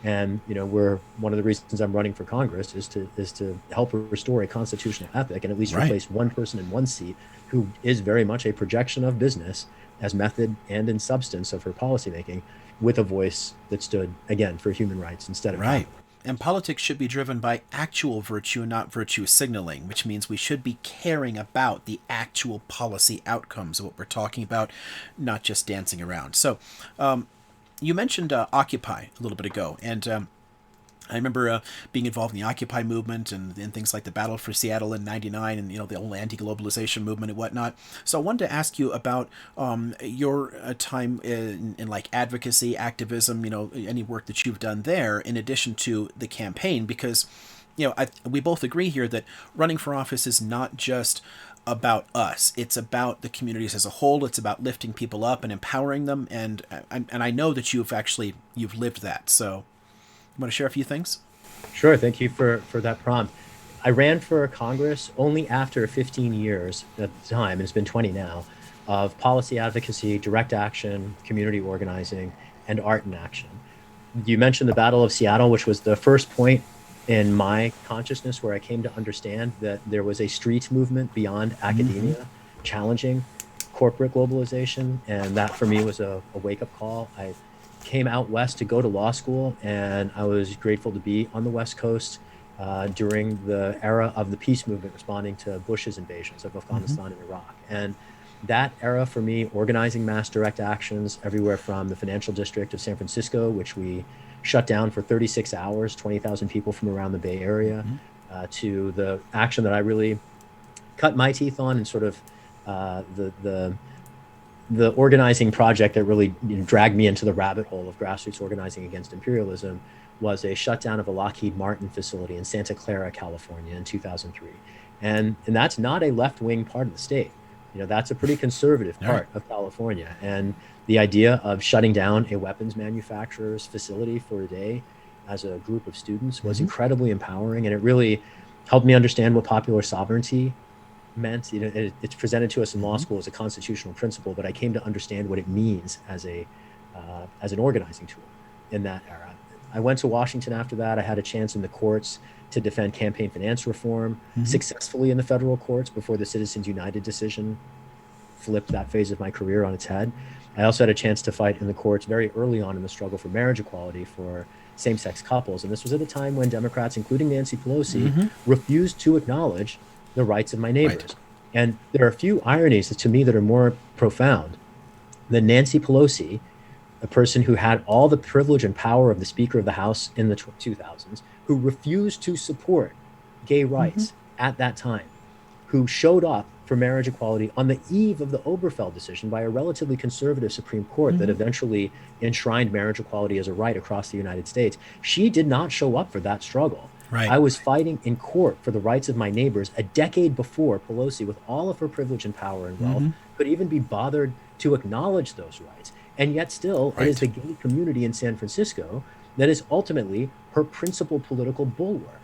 And we're one of the reasons I'm running for Congress is to help restore a constitutional ethic and at least Right. replace one person in one seat who is very much a projection of business as method and in substance of her policymaking, with a voice that stood again for human rights instead of Right. capital. And politics should be driven by actual virtue, not virtue signaling, which means we should be caring about the actual policy outcomes of what we're talking about, not just dancing around. So, you mentioned Occupy a little bit ago, and I remember being involved in the Occupy movement and things like the Battle for Seattle in '99, and the whole anti-globalization movement and whatnot. So I wanted to ask you about your time in like advocacy, activism, any work that you've done there, in addition to the campaign, because we both agree here that running for office is not just about us. It's about the communities as a whole. It's about lifting people up and empowering them. And I know that you've lived that. So you want to share a few things? Sure. Thank you for that prompt. I ran for Congress only after 15 years at the time, and it's been 20 now, of policy advocacy, direct action, community organizing, and art in action. You mentioned the Battle of Seattle, which was the first point in my consciousness where I came to understand that there was a street movement beyond academia challenging corporate globalization. And that for me was a wake-up call. I came out west to go to law school, and I was grateful to be on the West Coast during the era of the peace movement responding to Bush's invasions of Afghanistan and Iraq. And that era for me, organizing mass direct actions everywhere from the financial district of San Francisco, which we shut down for 36 hours, 20,000 people from around the Bay Area, to the action that I really cut my teeth on, and sort of the organizing project that really dragged me into the rabbit hole of grassroots organizing against imperialism was a shutdown of a Lockheed Martin facility in Santa Clara, California in 2003. And that's not a left-wing part of the state. That's a pretty conservative part of California. And the idea of shutting down a weapons manufacturer's facility for a day as a group of students was incredibly empowering. And it really helped me understand what popular sovereignty meant. It's presented to us in law school as a constitutional principle, but I came to understand what it means as an organizing tool in that era. I went to Washington after that. I had a chance in the courts to defend campaign finance reform successfully in the federal courts before the Citizens United decision flipped that phase of my career on its head. I also had a chance to fight in the courts very early on in the struggle for marriage equality for same-sex couples. And this was at a time when Democrats, including Nancy Pelosi, refused to acknowledge the rights of my neighbors. Right. And there are a few ironies to me that are more profound than Nancy Pelosi, a person who had all the privilege and power of the Speaker of the House in the 2000s, who refused to support gay rights at that time, who showed up for marriage equality on the eve of the Obergefell decision by a relatively conservative Supreme Court that eventually enshrined marriage equality as a right across the United States. She did not show up for that struggle. Right. I was fighting in court for the rights of my neighbors a decade before Pelosi, with all of her privilege and power and wealth, could even be bothered to acknowledge those rights. And yet still, it is the gay community in San Francisco that is ultimately her principal political bulwark.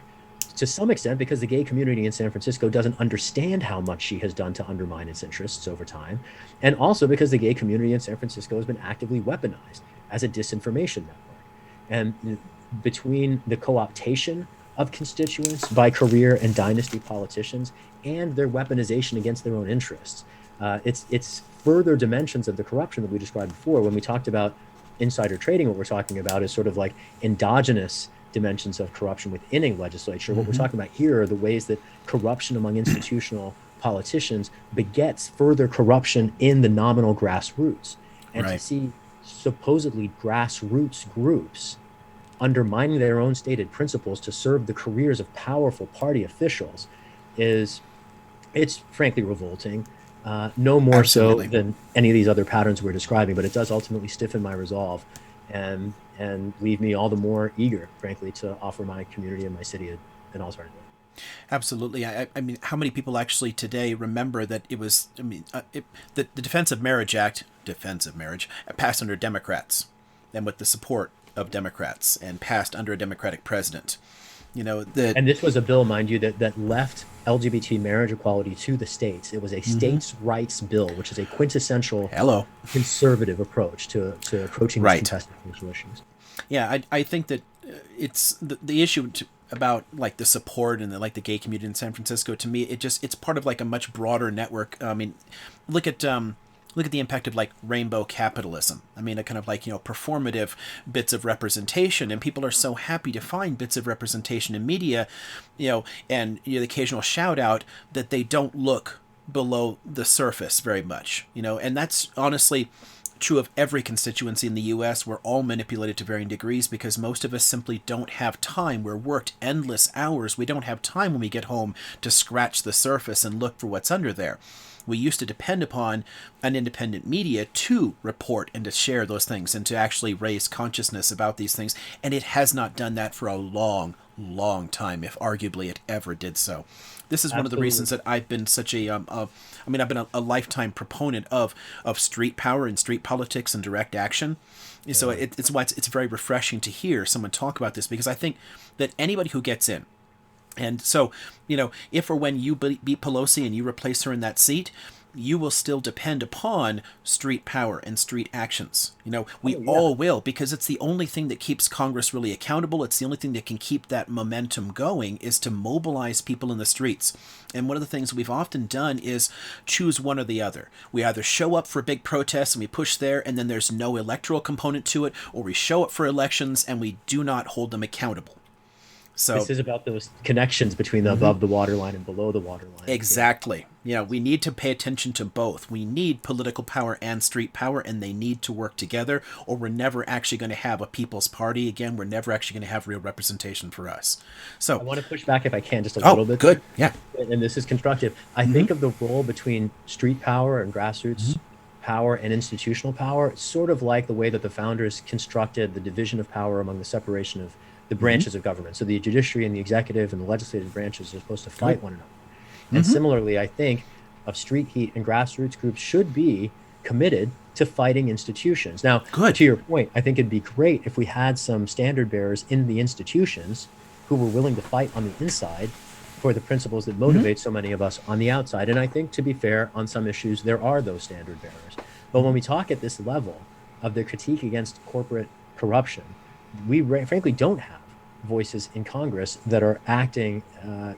To some extent, because the gay community in San Francisco doesn't understand how much she has done to undermine its interests over time. And also because the gay community in San Francisco has been actively weaponized as a disinformation network. And between the co-optation of constituents by career and dynasty politicians and their weaponization against their own interests, it's further dimensions of the corruption that we described before. When we talked about insider trading, what we're talking about is sort of like endogenous dimensions of corruption within a legislature. What we're talking about here are the ways that corruption among institutional politicians begets further corruption in the nominal grassroots. And to see supposedly grassroots groups undermining their own stated principles to serve the careers of powerful party officials it's frankly revolting. No more so than any of these other patterns we're describing, but it does ultimately stiffen my resolve and leave me all the more eager, frankly, to offer my community and my city an alternative. Absolutely. I mean, how many people actually today remember that it was, the Defense of Marriage Act, passed under Democrats and with the support of Democrats and passed under a Democratic president. that. And this was a bill, mind you, that left LGBT marriage equality to the states. It was a states' rights bill, which is a quintessential Hello. conservative approach to approaching these Right. contested social issues. Yeah, I think that it's the issue about like the support and the gay community in San Francisco. To me, it's part of like a much broader network. I mean, look at the impact of like rainbow capitalism. I mean, a kind of like performative bits of representation, and people are so happy to find bits of representation in media, and the occasional shout out that they don't look below the surface very much, and that's honestly true of every constituency in the US. We're all manipulated to varying degrees because most of us simply don't have time. We're worked endless hours. We don't have time when we get home to scratch the surface and look for what's under there. We used to depend upon an independent media to report and to share those things and to actually raise consciousness about these things. And it has not done that for a long, long time, if arguably it ever did so. This is one of the reasons that I've been such I've been a lifetime proponent of street power and street politics and direct action. Yeah. So it's why it's very refreshing to hear someone talk about this, because I think that anybody who gets in, and so, if or when you beat Pelosi and you replace her in that seat, you will still depend upon street power and street actions. We all will, because it's the only thing that keeps Congress really accountable. It's the only thing that can keep that momentum going, is to mobilize people in the streets. And one of the things we've often done is choose one or the other. We either show up for big protests and we push there, and then there's no electoral component to it, or we show up for elections and we do not hold them accountable. So this is about those connections between the above the waterline and below the waterline. Exactly. We need to pay attention to both. We need political power and street power, and they need to work together, or we're never actually going to have a people's party again. We're never actually going to have real representation for us. So I want to push back, if I can, just a little bit. Good. Yeah. And this is constructive. I think of the role between street power and grassroots power and institutional power. It's sort of like the way that the founders constructed the division of power among the separation of the branches of government. So the judiciary and the executive and the legislative branches are supposed to fight one another. And similarly, I think of street heat and grassroots groups should be committed to fighting institutions. Now, to your point, I think it'd be great if we had some standard bearers in the institutions who were willing to fight on the inside for the principles that motivate so many of us on the outside. And I think, to be fair, on some issues, there are those standard bearers. But when we talk at this level of the critique against corporate corruption, we frankly don't have voices in Congress that are acting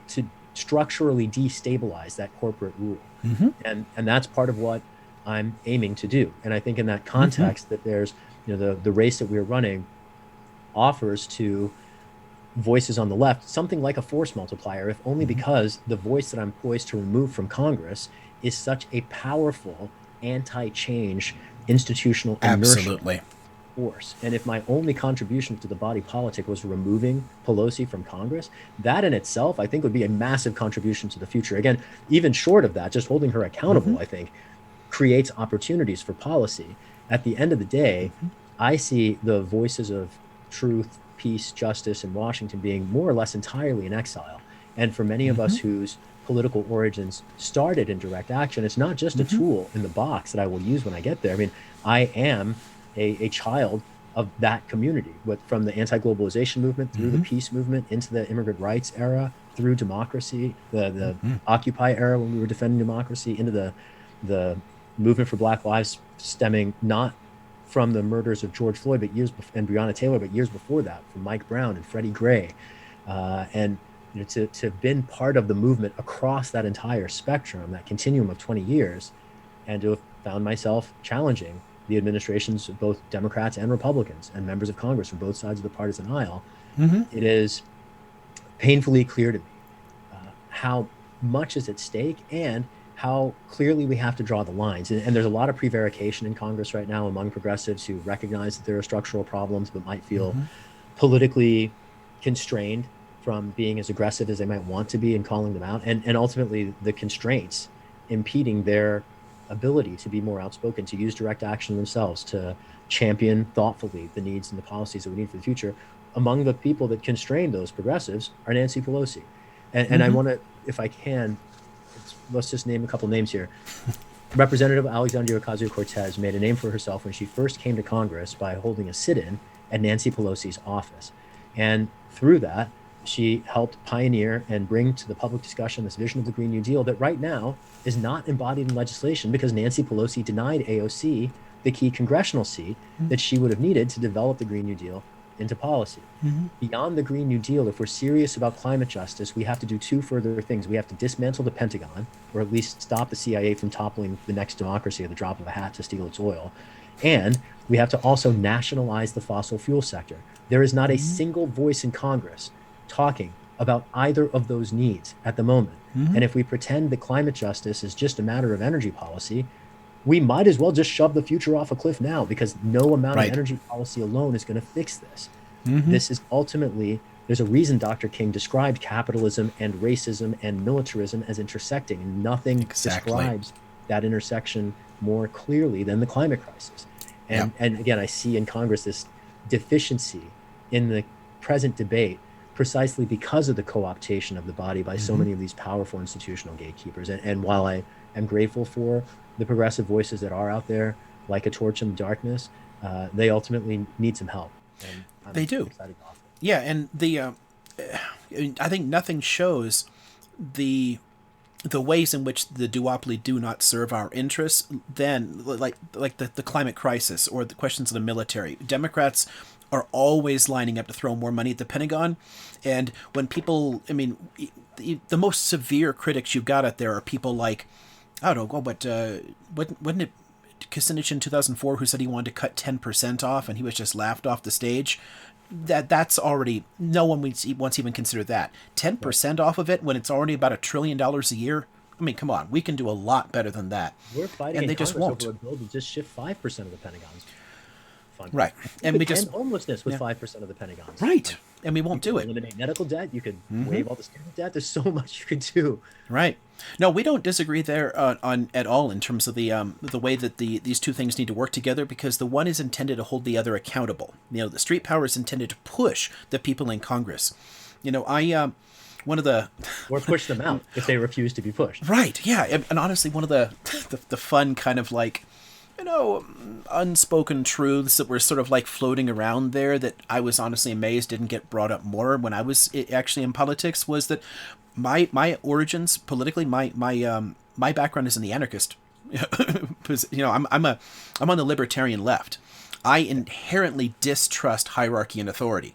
to structurally destabilize that corporate rule. And that's part of what I'm aiming to do. And I think in that context that there's, the race that we're running offers to voices on the left something like a force multiplier, if only because the voice that I'm poised to remove from Congress is such a powerful anti-change institutional inertia force. And if my only contribution to the body politic was removing Pelosi from Congress, that in itself, I think, would be a massive contribution to the future. Again, even short of that, just holding her accountable, I think, creates opportunities for policy. At the end of the day, I see the voices of truth, peace, justice in Washington being more or less entirely in exile. And for many of us whose political origins started in direct action, it's not just a tool in the box that I will use when I get there. I mean, I am a child of that community, from the anti-globalization movement through the peace movement into the immigrant rights era, through democracy, the Occupy era when we were defending democracy, into the movement for Black Lives, stemming not from the murders of George Floyd and Breonna Taylor, but years before that, from Mike Brown and Freddie Gray, and to have been part of the movement across that entire spectrum, that continuum of 20 years, and to have found myself challenging the administrations of both Democrats and Republicans and members of Congress from both sides of the partisan aisle, it is painfully clear to me how much is at stake and how clearly we have to draw the lines. And there's a lot of prevarication in Congress right now among progressives who recognize that there are structural problems but might feel politically constrained from being as aggressive as they might want to be in calling them out, and ultimately the constraints impeding their ability to be more outspoken, to use direct action themselves, to champion thoughtfully the needs and the policies that we need for the future. Among the people that constrain those progressives are Nancy Pelosi. And I want to, if I can, let's just name a couple names here. Representative Alexandria Ocasio-Cortez made a name for herself when she first came to Congress by holding a sit-in at Nancy Pelosi's office. And through that, she helped pioneer and bring to the public discussion this vision of the Green New Deal that right now is not embodied in legislation because Nancy Pelosi denied AOC the key congressional seat that she would have needed to develop the Green New Deal into policy. Beyond the Green New Deal, if we're serious about climate justice, we have to do two further things. We have to dismantle the Pentagon, or at least stop the CIA from toppling the next democracy at the drop of a hat to steal its oil. And we have to also nationalize the fossil fuel sector. There is not a single voice in Congress talking about either of those needs at the moment. And if we pretend that climate justice is just a matter of energy policy, we might as well just shove the future off a cliff now, because no amount of energy policy alone is going to fix this. This is ultimately, there's a reason Dr. King described capitalism and racism and militarism as intersecting, and nothing describes that intersection more clearly than the climate crisis. And again, I see in Congress this deficiency in the present debate precisely because of the co-optation of the body by so many of these powerful institutional gatekeepers. And while I am grateful for the progressive voices that are out there, like a torch in the darkness, they ultimately need some help. And they do. Yeah, and I think nothing shows the ways in which the duopoly do not serve our interests than like the climate crisis or the questions of the military. Democrats are always lining up to throw more money at the Pentagon, and when people, I mean, the most severe critics you've got out there are people like, I don't know, wasn't it Kucinich in 2004 who said he wanted to cut 10% off, and he was just laughed off the stage? That's already, no one wants even consider that 10% off of it when it's already about $1 trillion a year. I mean, come on, we can do a lot better than that. We're fighting, and they just won't. Over a bill to just shift 5% of the Pentagon's funding. Right, and we just end homelessness with 5% of the Pentagon's right, funding. And we won't do it. Eliminate medical debt. You could waive all the student debt. There's so much you could do. Right. No, we don't disagree there on at all in terms of the way that these two things need to work together, because the one is intended to hold the other accountable. You know, the street power is intended to push the people in Congress. You know, one of the or push them out if they refuse to be pushed. Right. Yeah. And honestly, one of the fun kind of like, you know, unspoken truths that were sort of like floating around there that I was honestly amazed didn't get brought up more when I was actually in politics was that my origins politically, my background is in the anarchist. Because, you know, I'm on the libertarian left. I inherently distrust hierarchy and authority.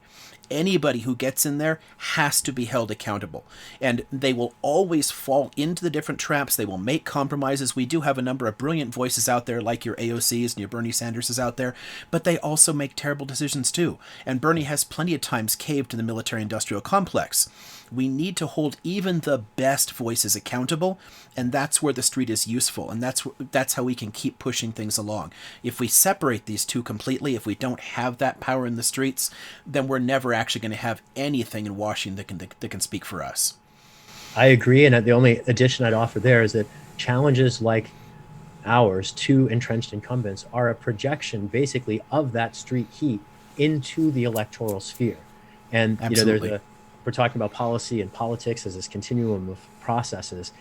Anybody who gets in there has to be held accountable, and they will always fall into the different traps. They will make compromises. We do have a number of brilliant voices out there, like your AOCs and your Bernie Sanderses out there, but they also make terrible decisions too. And Bernie has plenty of times caved to the military-industrial complex. We need to hold even the best voices accountable, and that's where the street is useful, and that's how we can keep pushing things along. If we separate these two completely, if we don't have that power in the streets, then we're never actually going to have anything in Washington that can speak for us. I agree, and the only addition I'd offer there is that challenges like ours to entrenched incumbents are a projection, basically, of that street heat into the electoral sphere. And Absolutely. You know, we're talking about policy and politics as this continuum of processes,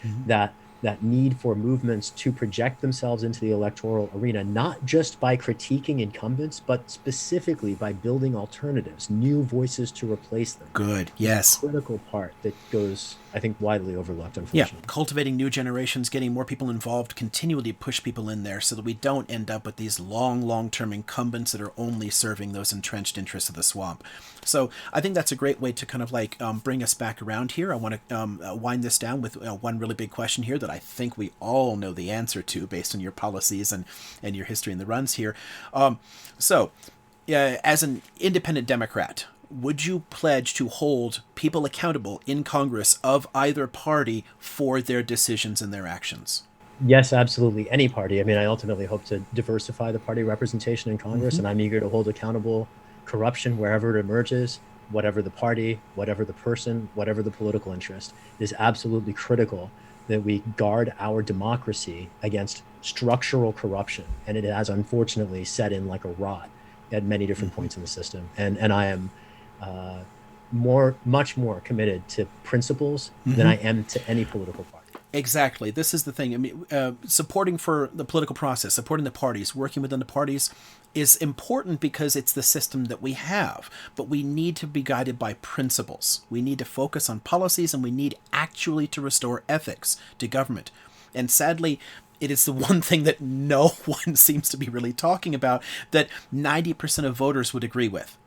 that need for movements to project themselves into the electoral arena, not just by critiquing incumbents, but specifically by building alternatives, new voices to replace them. Good, yes. A critical part that goes, I think, widely overlooked, unfortunately. Yeah, cultivating new generations, getting more people involved, continually push people in there so that we don't end up with these long-term incumbents that are only serving those entrenched interests of the swamp. So I think that's a great way to kind of like bring us back around here. I want to wind this down with one really big question here that I think we all know the answer to based on your policies and your history and the runs here. So as an independent Democrat, would you pledge to hold people accountable in Congress of either party for their decisions and their actions? Yes, absolutely. Any party. I mean, I ultimately hope to diversify the party representation in Congress, and I'm eager to hold accountable corruption wherever it emerges, whatever the party, whatever the person, whatever the political interest. It is absolutely critical that we guard our democracy against structural corruption. And it has unfortunately set in like a rot at many different points in the system. And I am much more committed to principles than I am to any political party. Exactly. This is the thing. I mean, supporting for the political process, supporting the parties, working within the parties is important because it's the system that we have. But we need to be guided by principles. We need to focus on policies, and we need actually to restore ethics to government. And sadly, it is the one thing that no one seems to be really talking about, that 90% of voters would agree with.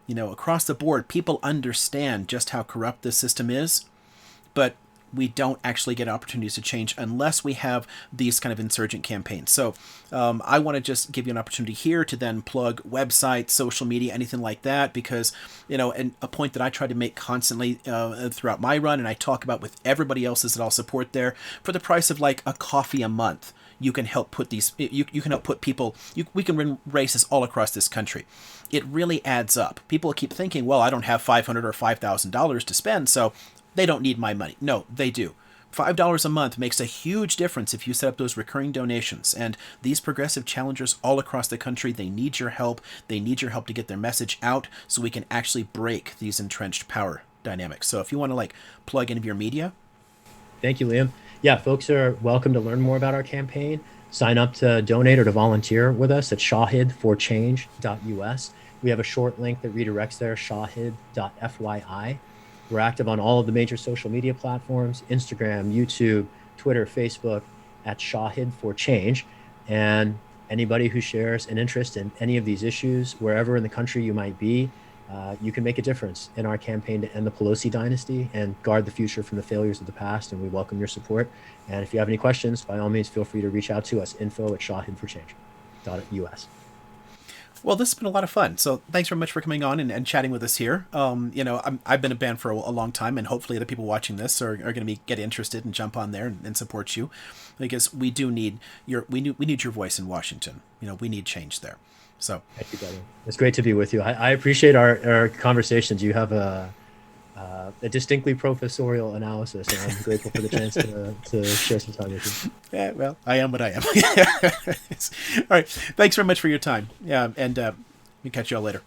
Across the board, people understand just how corrupt this system is, but we don't actually get opportunities to change unless we have these kind of insurgent campaigns. So I want to just give you an opportunity here to then plug websites, social media, anything like that, because, and a point that I try to make constantly throughout my run, and I talk about with everybody else's that I'll support there, for the price of like a coffee a month, you can help put these, you can help put people, we can run races all across this country. It really adds up. People keep thinking, well, I don't have $500 or $5,000 to spend, so they don't need my money. No, they do. $5 a month makes a huge difference if you set up those recurring donations. And these progressive challengers all across the country, they need your help. They need your help to get their message out so we can actually break these entrenched power dynamics. So if you want to plug into your media. Thank you, Liam. Yeah, folks are welcome to learn more about our campaign. Sign up to donate or to volunteer with us at shahidforchange.us. We have a short link that redirects there, shahid.fyi. We're active on all of the major social media platforms, Instagram, YouTube, Twitter, Facebook, at Shahid for Change. And anybody who shares an interest in any of these issues, wherever in the country you might be, you can make a difference in our campaign to end the Pelosi dynasty and guard the future from the failures of the past. And we welcome your support. And if you have any questions, by all means, feel free to reach out to us, info@shahidforchange.us. Well, this has been a lot of fun. So thanks very much for coming on and chatting with us here. I've been a band for a long time, and hopefully the people watching this are going to get interested and jump on there and support you, because we do need we need your voice in Washington. We need change there. So thank you, buddy. It's great to be with you. I appreciate our conversations. You have a distinctly professorial analysis, and I'm grateful for the chance to share some time with you. Yeah, well, I am what I am. All right. Thanks very much for your time. Yeah, and we'll catch you all later.